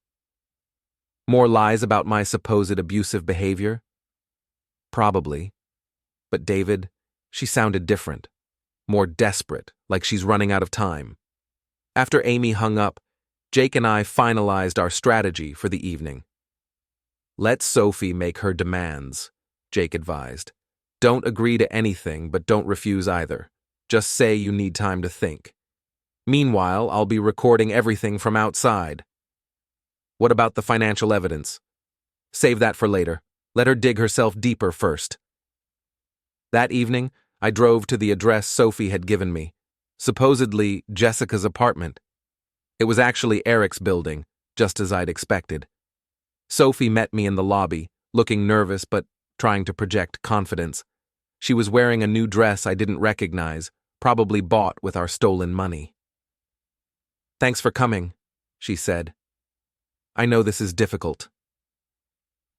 More lies about my supposed abusive behavior? Probably. But David, she sounded different. More desperate, like she's running out of time. After Amy hung up, Jake and I finalized our strategy for the evening. Let Sophie make her demands, Jake advised. Don't agree to anything, but don't refuse either. Just say you need time to think. Meanwhile, I'll be recording everything from outside. What about the financial evidence? Save that for later. Let her dig herself deeper first. That evening, I drove to the address Sophie had given me, supposedly Jessica's apartment. It was actually Eric's building, just as I'd expected. Sophie met me in the lobby, looking nervous but trying to project confidence. She was wearing a new dress I didn't recognize, probably bought with our stolen money. Thanks for coming, she said. I know this is difficult.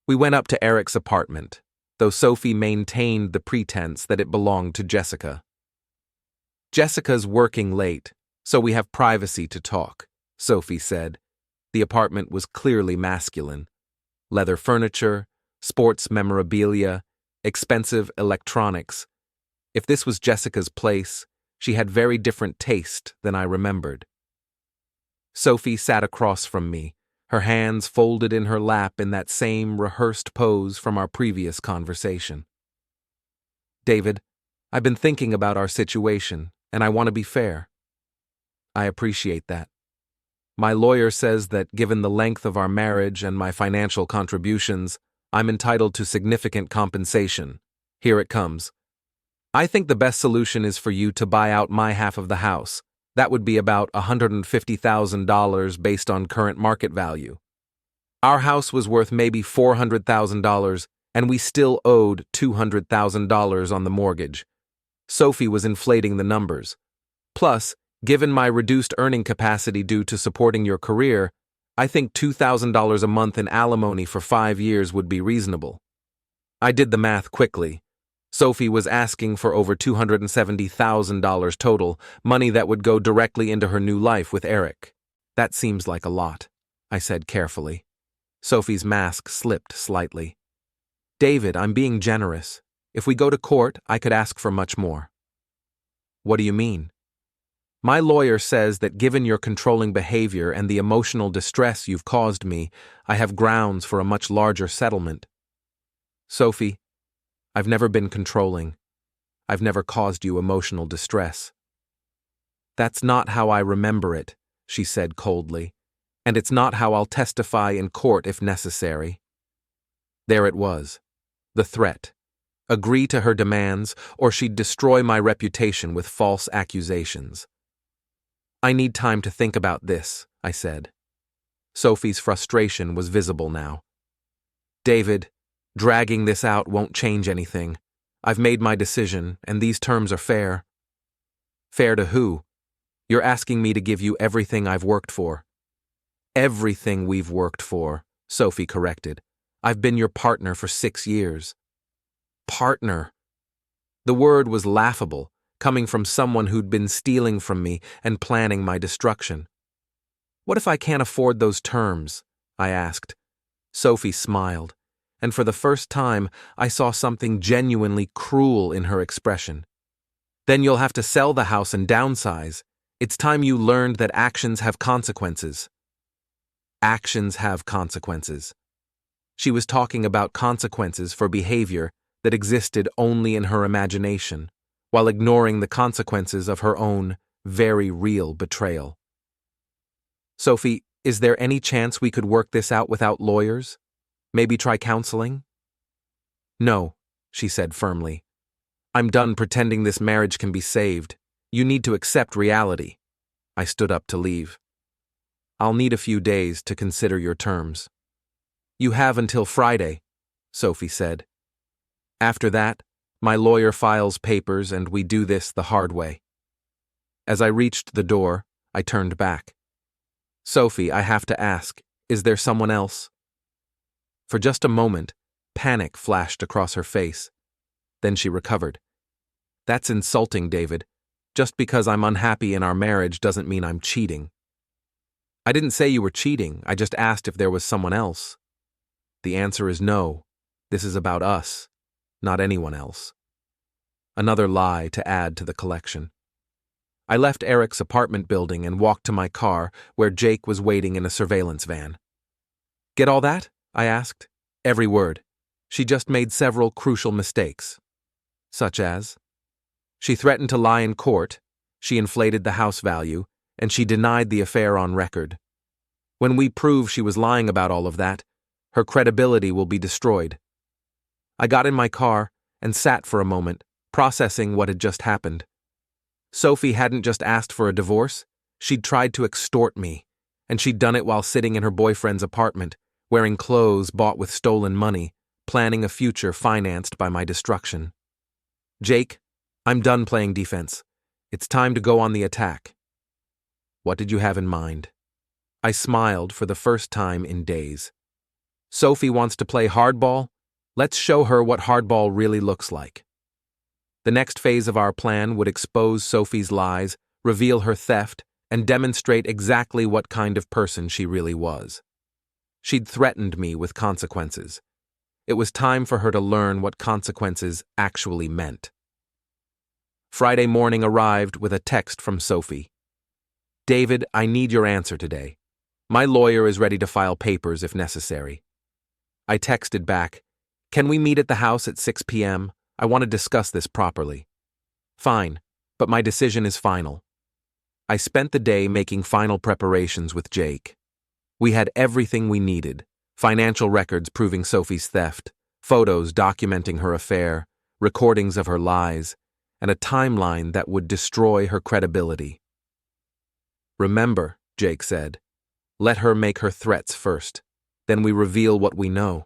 We went up to Eric's apartment, though Sophie maintained the pretense that it belonged to Jessica. Jessica's working late, so we have privacy to talk, Sophie said. The apartment was clearly masculine. Leather furniture, sports memorabilia, expensive electronics. If this was Jessica's place, she had very different taste than I remembered. Sophie sat across from me, her hands folded in her lap in that same rehearsed pose from our previous conversation. David, I've been thinking about our situation, and I want to be fair. I appreciate that. My lawyer says that given the length of our marriage and my financial contributions, I'm entitled to significant compensation. Here it comes. I think the best solution is for you to buy out my half of the house. That would be about $150,000 based on current market value. Our house was worth maybe $400,000, and we still owed $200,000 on the mortgage. Sophie was inflating the numbers. Plus, given my reduced earning capacity due to supporting your career, I think $2,000 a month in alimony for 5 years would be reasonable. I did the math quickly. Sophie was asking for over $270,000 total, money that would go directly into her new life with Eric. That seems like a lot, I said carefully. Sophie's mask slipped slightly. David, I'm being generous. If we go to court, I could ask for much more. What do you mean? My lawyer says that given your controlling behavior and the emotional distress you've caused me, I have grounds for a much larger settlement. Sophie, I've never been controlling. I've never caused you emotional distress. That's not how I remember it, she said coldly, and it's not how I'll testify in court if necessary. There it was, the threat. Agree to her demands, or she'd destroy my reputation with false accusations. I need time to think about this, I said. Sophie's frustration was visible now. David, dragging this out won't change anything. I've made my decision, and these terms are fair. Fair to who? You're asking me to give you everything I've worked for. Everything we've worked for, Sophie corrected. I've been your partner for 6 years. Partner. The word was laughable, coming from someone who'd been stealing from me and planning my destruction. What if I can't afford those terms? I asked. Sophie smiled, and for the first time I saw something genuinely cruel in her expression. Then you'll have to sell the house and downsize. It's time you learned that actions have consequences. Actions have consequences. She was talking about consequences for behavior that existed only in her imagination, while ignoring the consequences of her own, very real betrayal. Sophie, is there any chance we could work this out without lawyers? Maybe try counseling? No, she said firmly. I'm done pretending this marriage can be saved. You need to accept reality. I stood up to leave. I'll need a few days to consider your terms. You have until Friday, Sophie said. After that, my lawyer files papers and we do this the hard way. As I reached the door, I turned back. Sophie, I have to ask, is there someone else? For just a moment, panic flashed across her face. Then she recovered. That's insulting, David. Just because I'm unhappy in our marriage doesn't mean I'm cheating. I didn't say you were cheating, I just asked if there was someone else. The answer is no. This is about us, not anyone else. Another lie to add to the collection. I left Eric's apartment building and walked to my car, where Jake was waiting in a surveillance van. Get all that? I asked. Every word. She just made several crucial mistakes. Such as? She threatened to lie in court, she inflated the house value, and she denied the affair on record. When we prove she was lying about all of that, her credibility will be destroyed. I got in my car and sat for a moment, processing what had just happened. Sophie hadn't just asked for a divorce, she'd tried to extort me, and she'd done it while sitting in her boyfriend's apartment, wearing clothes bought with stolen money, planning a future financed by my destruction. Jake, I'm done playing defense. It's time to go on the attack. What did you have in mind? I smiled for the first time in days. Sophie wants to play hardball? Let's show her what hardball really looks like. The next phase of our plan would expose Sophie's lies, reveal her theft, and demonstrate exactly what kind of person she really was. She'd threatened me with consequences. It was time for her to learn what consequences actually meant. Friday morning arrived with a text from Sophie. David, I need your answer today. My lawyer is ready to file papers if necessary. I texted back, can we meet at the house at 6 p.m.? I want to discuss this properly. Fine, but my decision is final. I spent the day making final preparations with Jake. We had everything we needed, financial records proving Sophie's theft, photos documenting her affair, recordings of her lies, and a timeline that would destroy her credibility. Remember, Jake said, let her make her threats first, then we reveal what we know.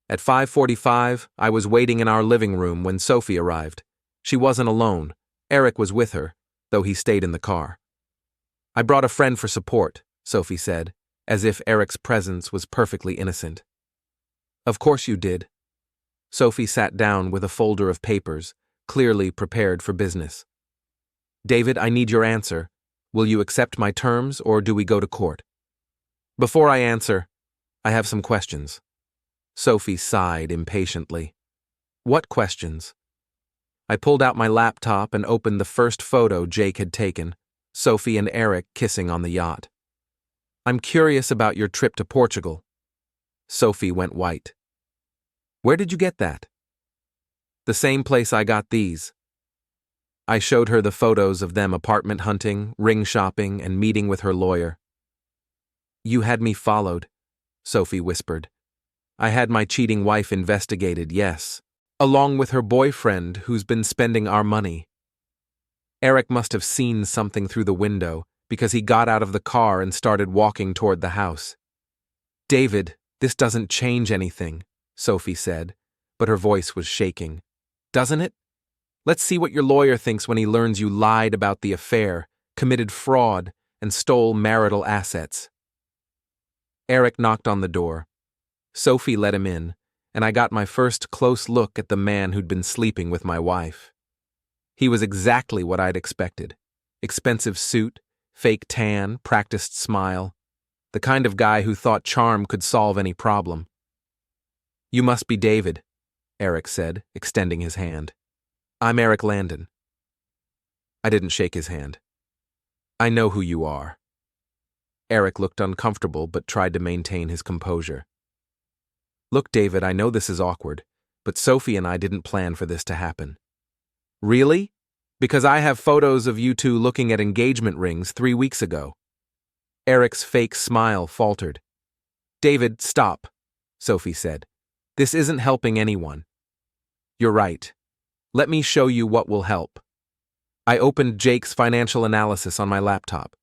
At 5:45, I was waiting in our living room when Sophie arrived. She wasn't alone. Eric was with her, though he stayed in the car. I brought a friend for support, Sophie said, as if Eric's presence was perfectly innocent. Of course you did. Sophie sat down with a folder of papers, clearly prepared for business. David, I need your answer. Will you accept my terms, or do we go to court? Before I answer, I have some questions. Sophie sighed impatiently. What questions? I pulled out my laptop and opened the first photo Jake had taken, Sophie and Eric kissing on the yacht. I'm curious about your trip to Portugal. Sophie went white. Where did you get that? The same place I got these. I showed her the photos of them apartment hunting, ring shopping, and meeting with her lawyer. You had me followed, Sophie whispered. I had my cheating wife investigated, yes, along with her boyfriend who's been spending our money. Eric must have seen something through the window because he got out of the car and started walking toward the house. David, this doesn't change anything, Sophie said, but her voice was shaking. Doesn't it? Let's see what your lawyer thinks when he learns you lied about the affair, committed fraud, and stole marital assets. Eric knocked on the door. Sophie let him in, and I got my first close look at the man who'd been sleeping with my wife. He was exactly what I'd expected. Expensive suit, fake tan, practiced smile. The kind of guy who thought charm could solve any problem. You must be David, Eric said, extending his hand. I'm Eric Landon. I didn't shake his hand. I know who you are. Eric looked uncomfortable but tried to maintain his composure. Look, David, I know this is awkward, but Sophie and I didn't plan for this to happen. Really? Because I have photos of you two looking at engagement rings 3 weeks ago. Eric's fake smile faltered. David, stop, Sophie said. This isn't helping anyone. You're right. Let me show you what will help. I opened Jake's financial analysis on my laptop.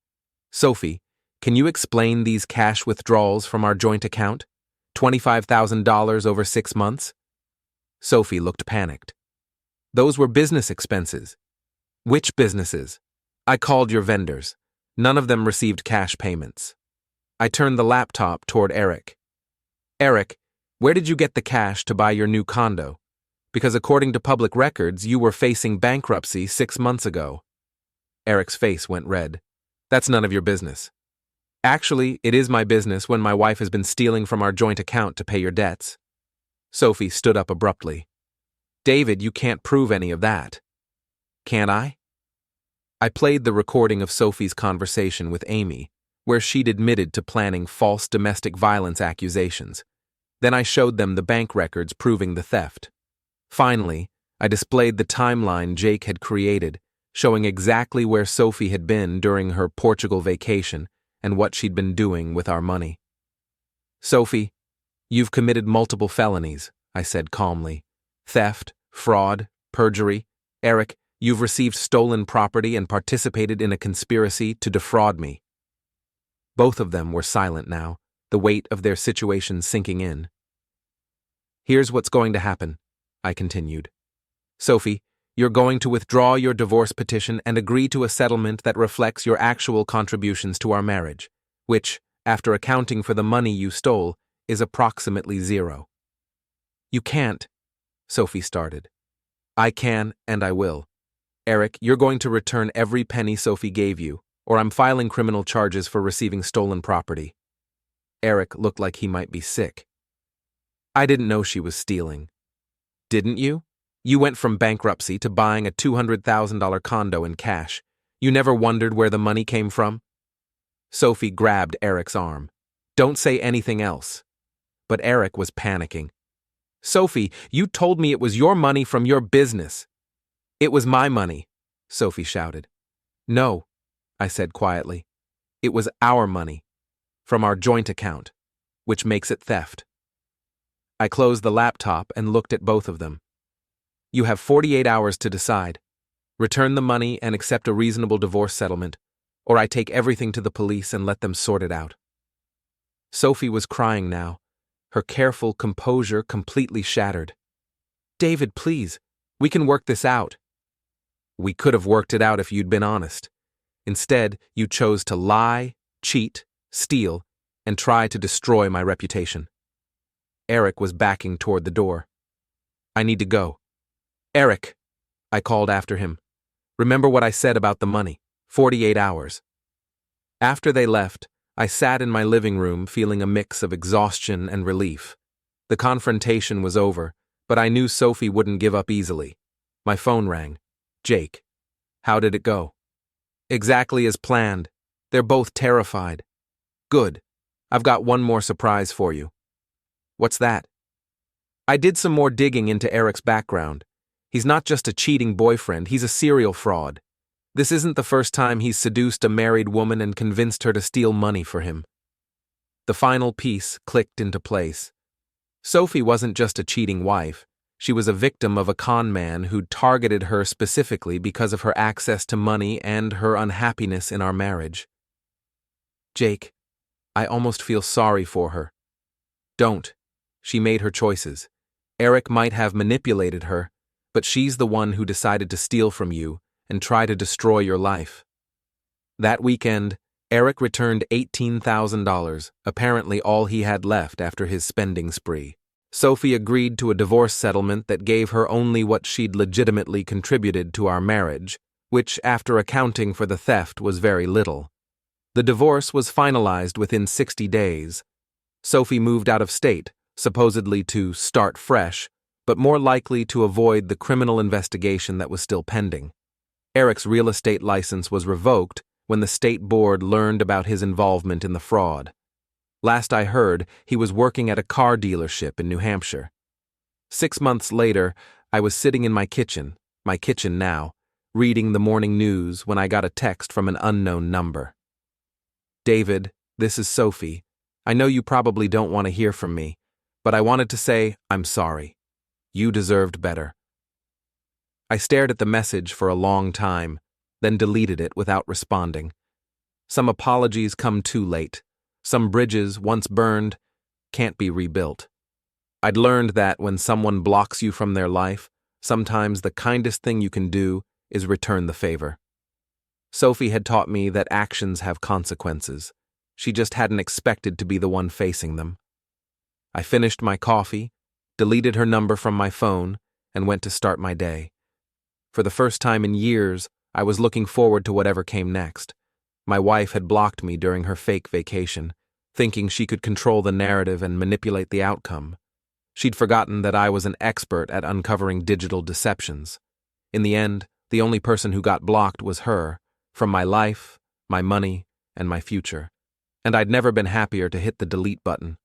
Sophie, can you explain these cash withdrawals from our joint account? $25,000 over 6 months? Sophie looked panicked. Those were business expenses. Which businesses? I called your vendors. None of them received cash payments. I turned the laptop toward Eric. Eric, where did you get the cash to buy your new condo? Because according to public records, you were facing bankruptcy 6 months ago. Eric's face went red. That's none of your business. Actually, it is my business when my wife has been stealing from our joint account to pay your debts. Sophie stood up abruptly. David, you can't prove any of that. Can't I? I played the recording of Sophie's conversation with Amy, where she'd admitted to planning false domestic violence accusations. Then I showed them the bank records proving the theft. Finally, I displayed the timeline Jake had created, showing exactly where Sophie had been during her Portugal vacation and what she'd been doing with our money. Sophie, you've committed multiple felonies, I said calmly. Theft, fraud, perjury. Eric, you've received stolen property and participated in a conspiracy to defraud me. Both of them were silent now, the weight of their situation sinking in. Here's what's going to happen, I continued. Sophie, you're going to withdraw your divorce petition and agree to a settlement that reflects your actual contributions to our marriage, which, after accounting for the money you stole, is approximately zero. You can't, Sophie started. I can and I will. Eric, you're going to return every penny Sophie gave you, or I'm filing criminal charges for receiving stolen property. Eric looked like he might be sick. I didn't know she was stealing. Didn't you? You went from bankruptcy to buying a $200,000 condo in cash. You never wondered where the money came from? Sophie grabbed Eric's arm. Don't say anything else. But Eric was panicking. Sophie, you told me it was your money from your business. It was my money, Sophie shouted. No, I said quietly. It was our money, from our joint account, which makes it theft. I closed the laptop and looked at both of them. You have 48 hours to decide. Return the money and accept a reasonable divorce settlement, or I take everything to the police and let them sort it out. Sophie was crying now, her careful composure completely shattered. David, please, we can work this out. We could have worked it out if you'd been honest. Instead, you chose to lie, cheat, steal, and try to destroy my reputation. Eric was backing toward the door. I need to go. Eric, I called after him. Remember what I said about the money. 48 hours. After they left, I sat in my living room feeling a mix of exhaustion and relief. The confrontation was over, but I knew Sophie wouldn't give up easily. My phone rang. Jake. How did it go? Exactly as planned. They're both terrified. Good. I've got one more surprise for you. What's that? I did some more digging into Eric's background. He's not just a cheating boyfriend, he's a serial fraud. This isn't the first time he's seduced a married woman and convinced her to steal money for him. The final piece clicked into place. Sophie wasn't just a cheating wife. She was a victim of a con man who'd targeted her specifically because of her access to money and her unhappiness in our marriage. Jake, I almost feel sorry for her. Don't. She made her choices. Eric might have manipulated her, but she's the one who decided to steal from you and try to destroy your life. That weekend, Eric returned $18,000, apparently all he had left after his spending spree. Sophie agreed to a divorce settlement that gave her only what she'd legitimately contributed to our marriage, which, after accounting for the theft, was very little. The divorce was finalized within 60 days. Sophie moved out of state, supposedly to start fresh, but more likely to avoid the criminal investigation that was still pending. Eric's real estate license was revoked when the state board learned about his involvement in the fraud. Last I heard, he was working at a car dealership in New Hampshire. 6 months later, I was sitting in my kitchen now, reading the morning news when I got a text from an unknown number. David, this is Sophie. I know you probably don't want to hear from me, but I wanted to say I'm sorry. You deserved better. I stared at the message for a long time, then deleted it without responding. Some apologies come too late. Some bridges, once burned, can't be rebuilt. I'd learned that when someone blocks you from their life, sometimes the kindest thing you can do is return the favor. Sophie had taught me that actions have consequences. She just hadn't expected to be the one facing them. I finished my coffee, deleted her number from my phone, and went to start my day. For the first time in years, I was looking forward to whatever came next. My wife had blocked me during her fake vacation, thinking she could control the narrative and manipulate the outcome. She'd forgotten that I was an expert at uncovering digital deceptions. In the end, the only person who got blocked was her, from my life, my money, and my future. And I'd never been happier to hit the delete button.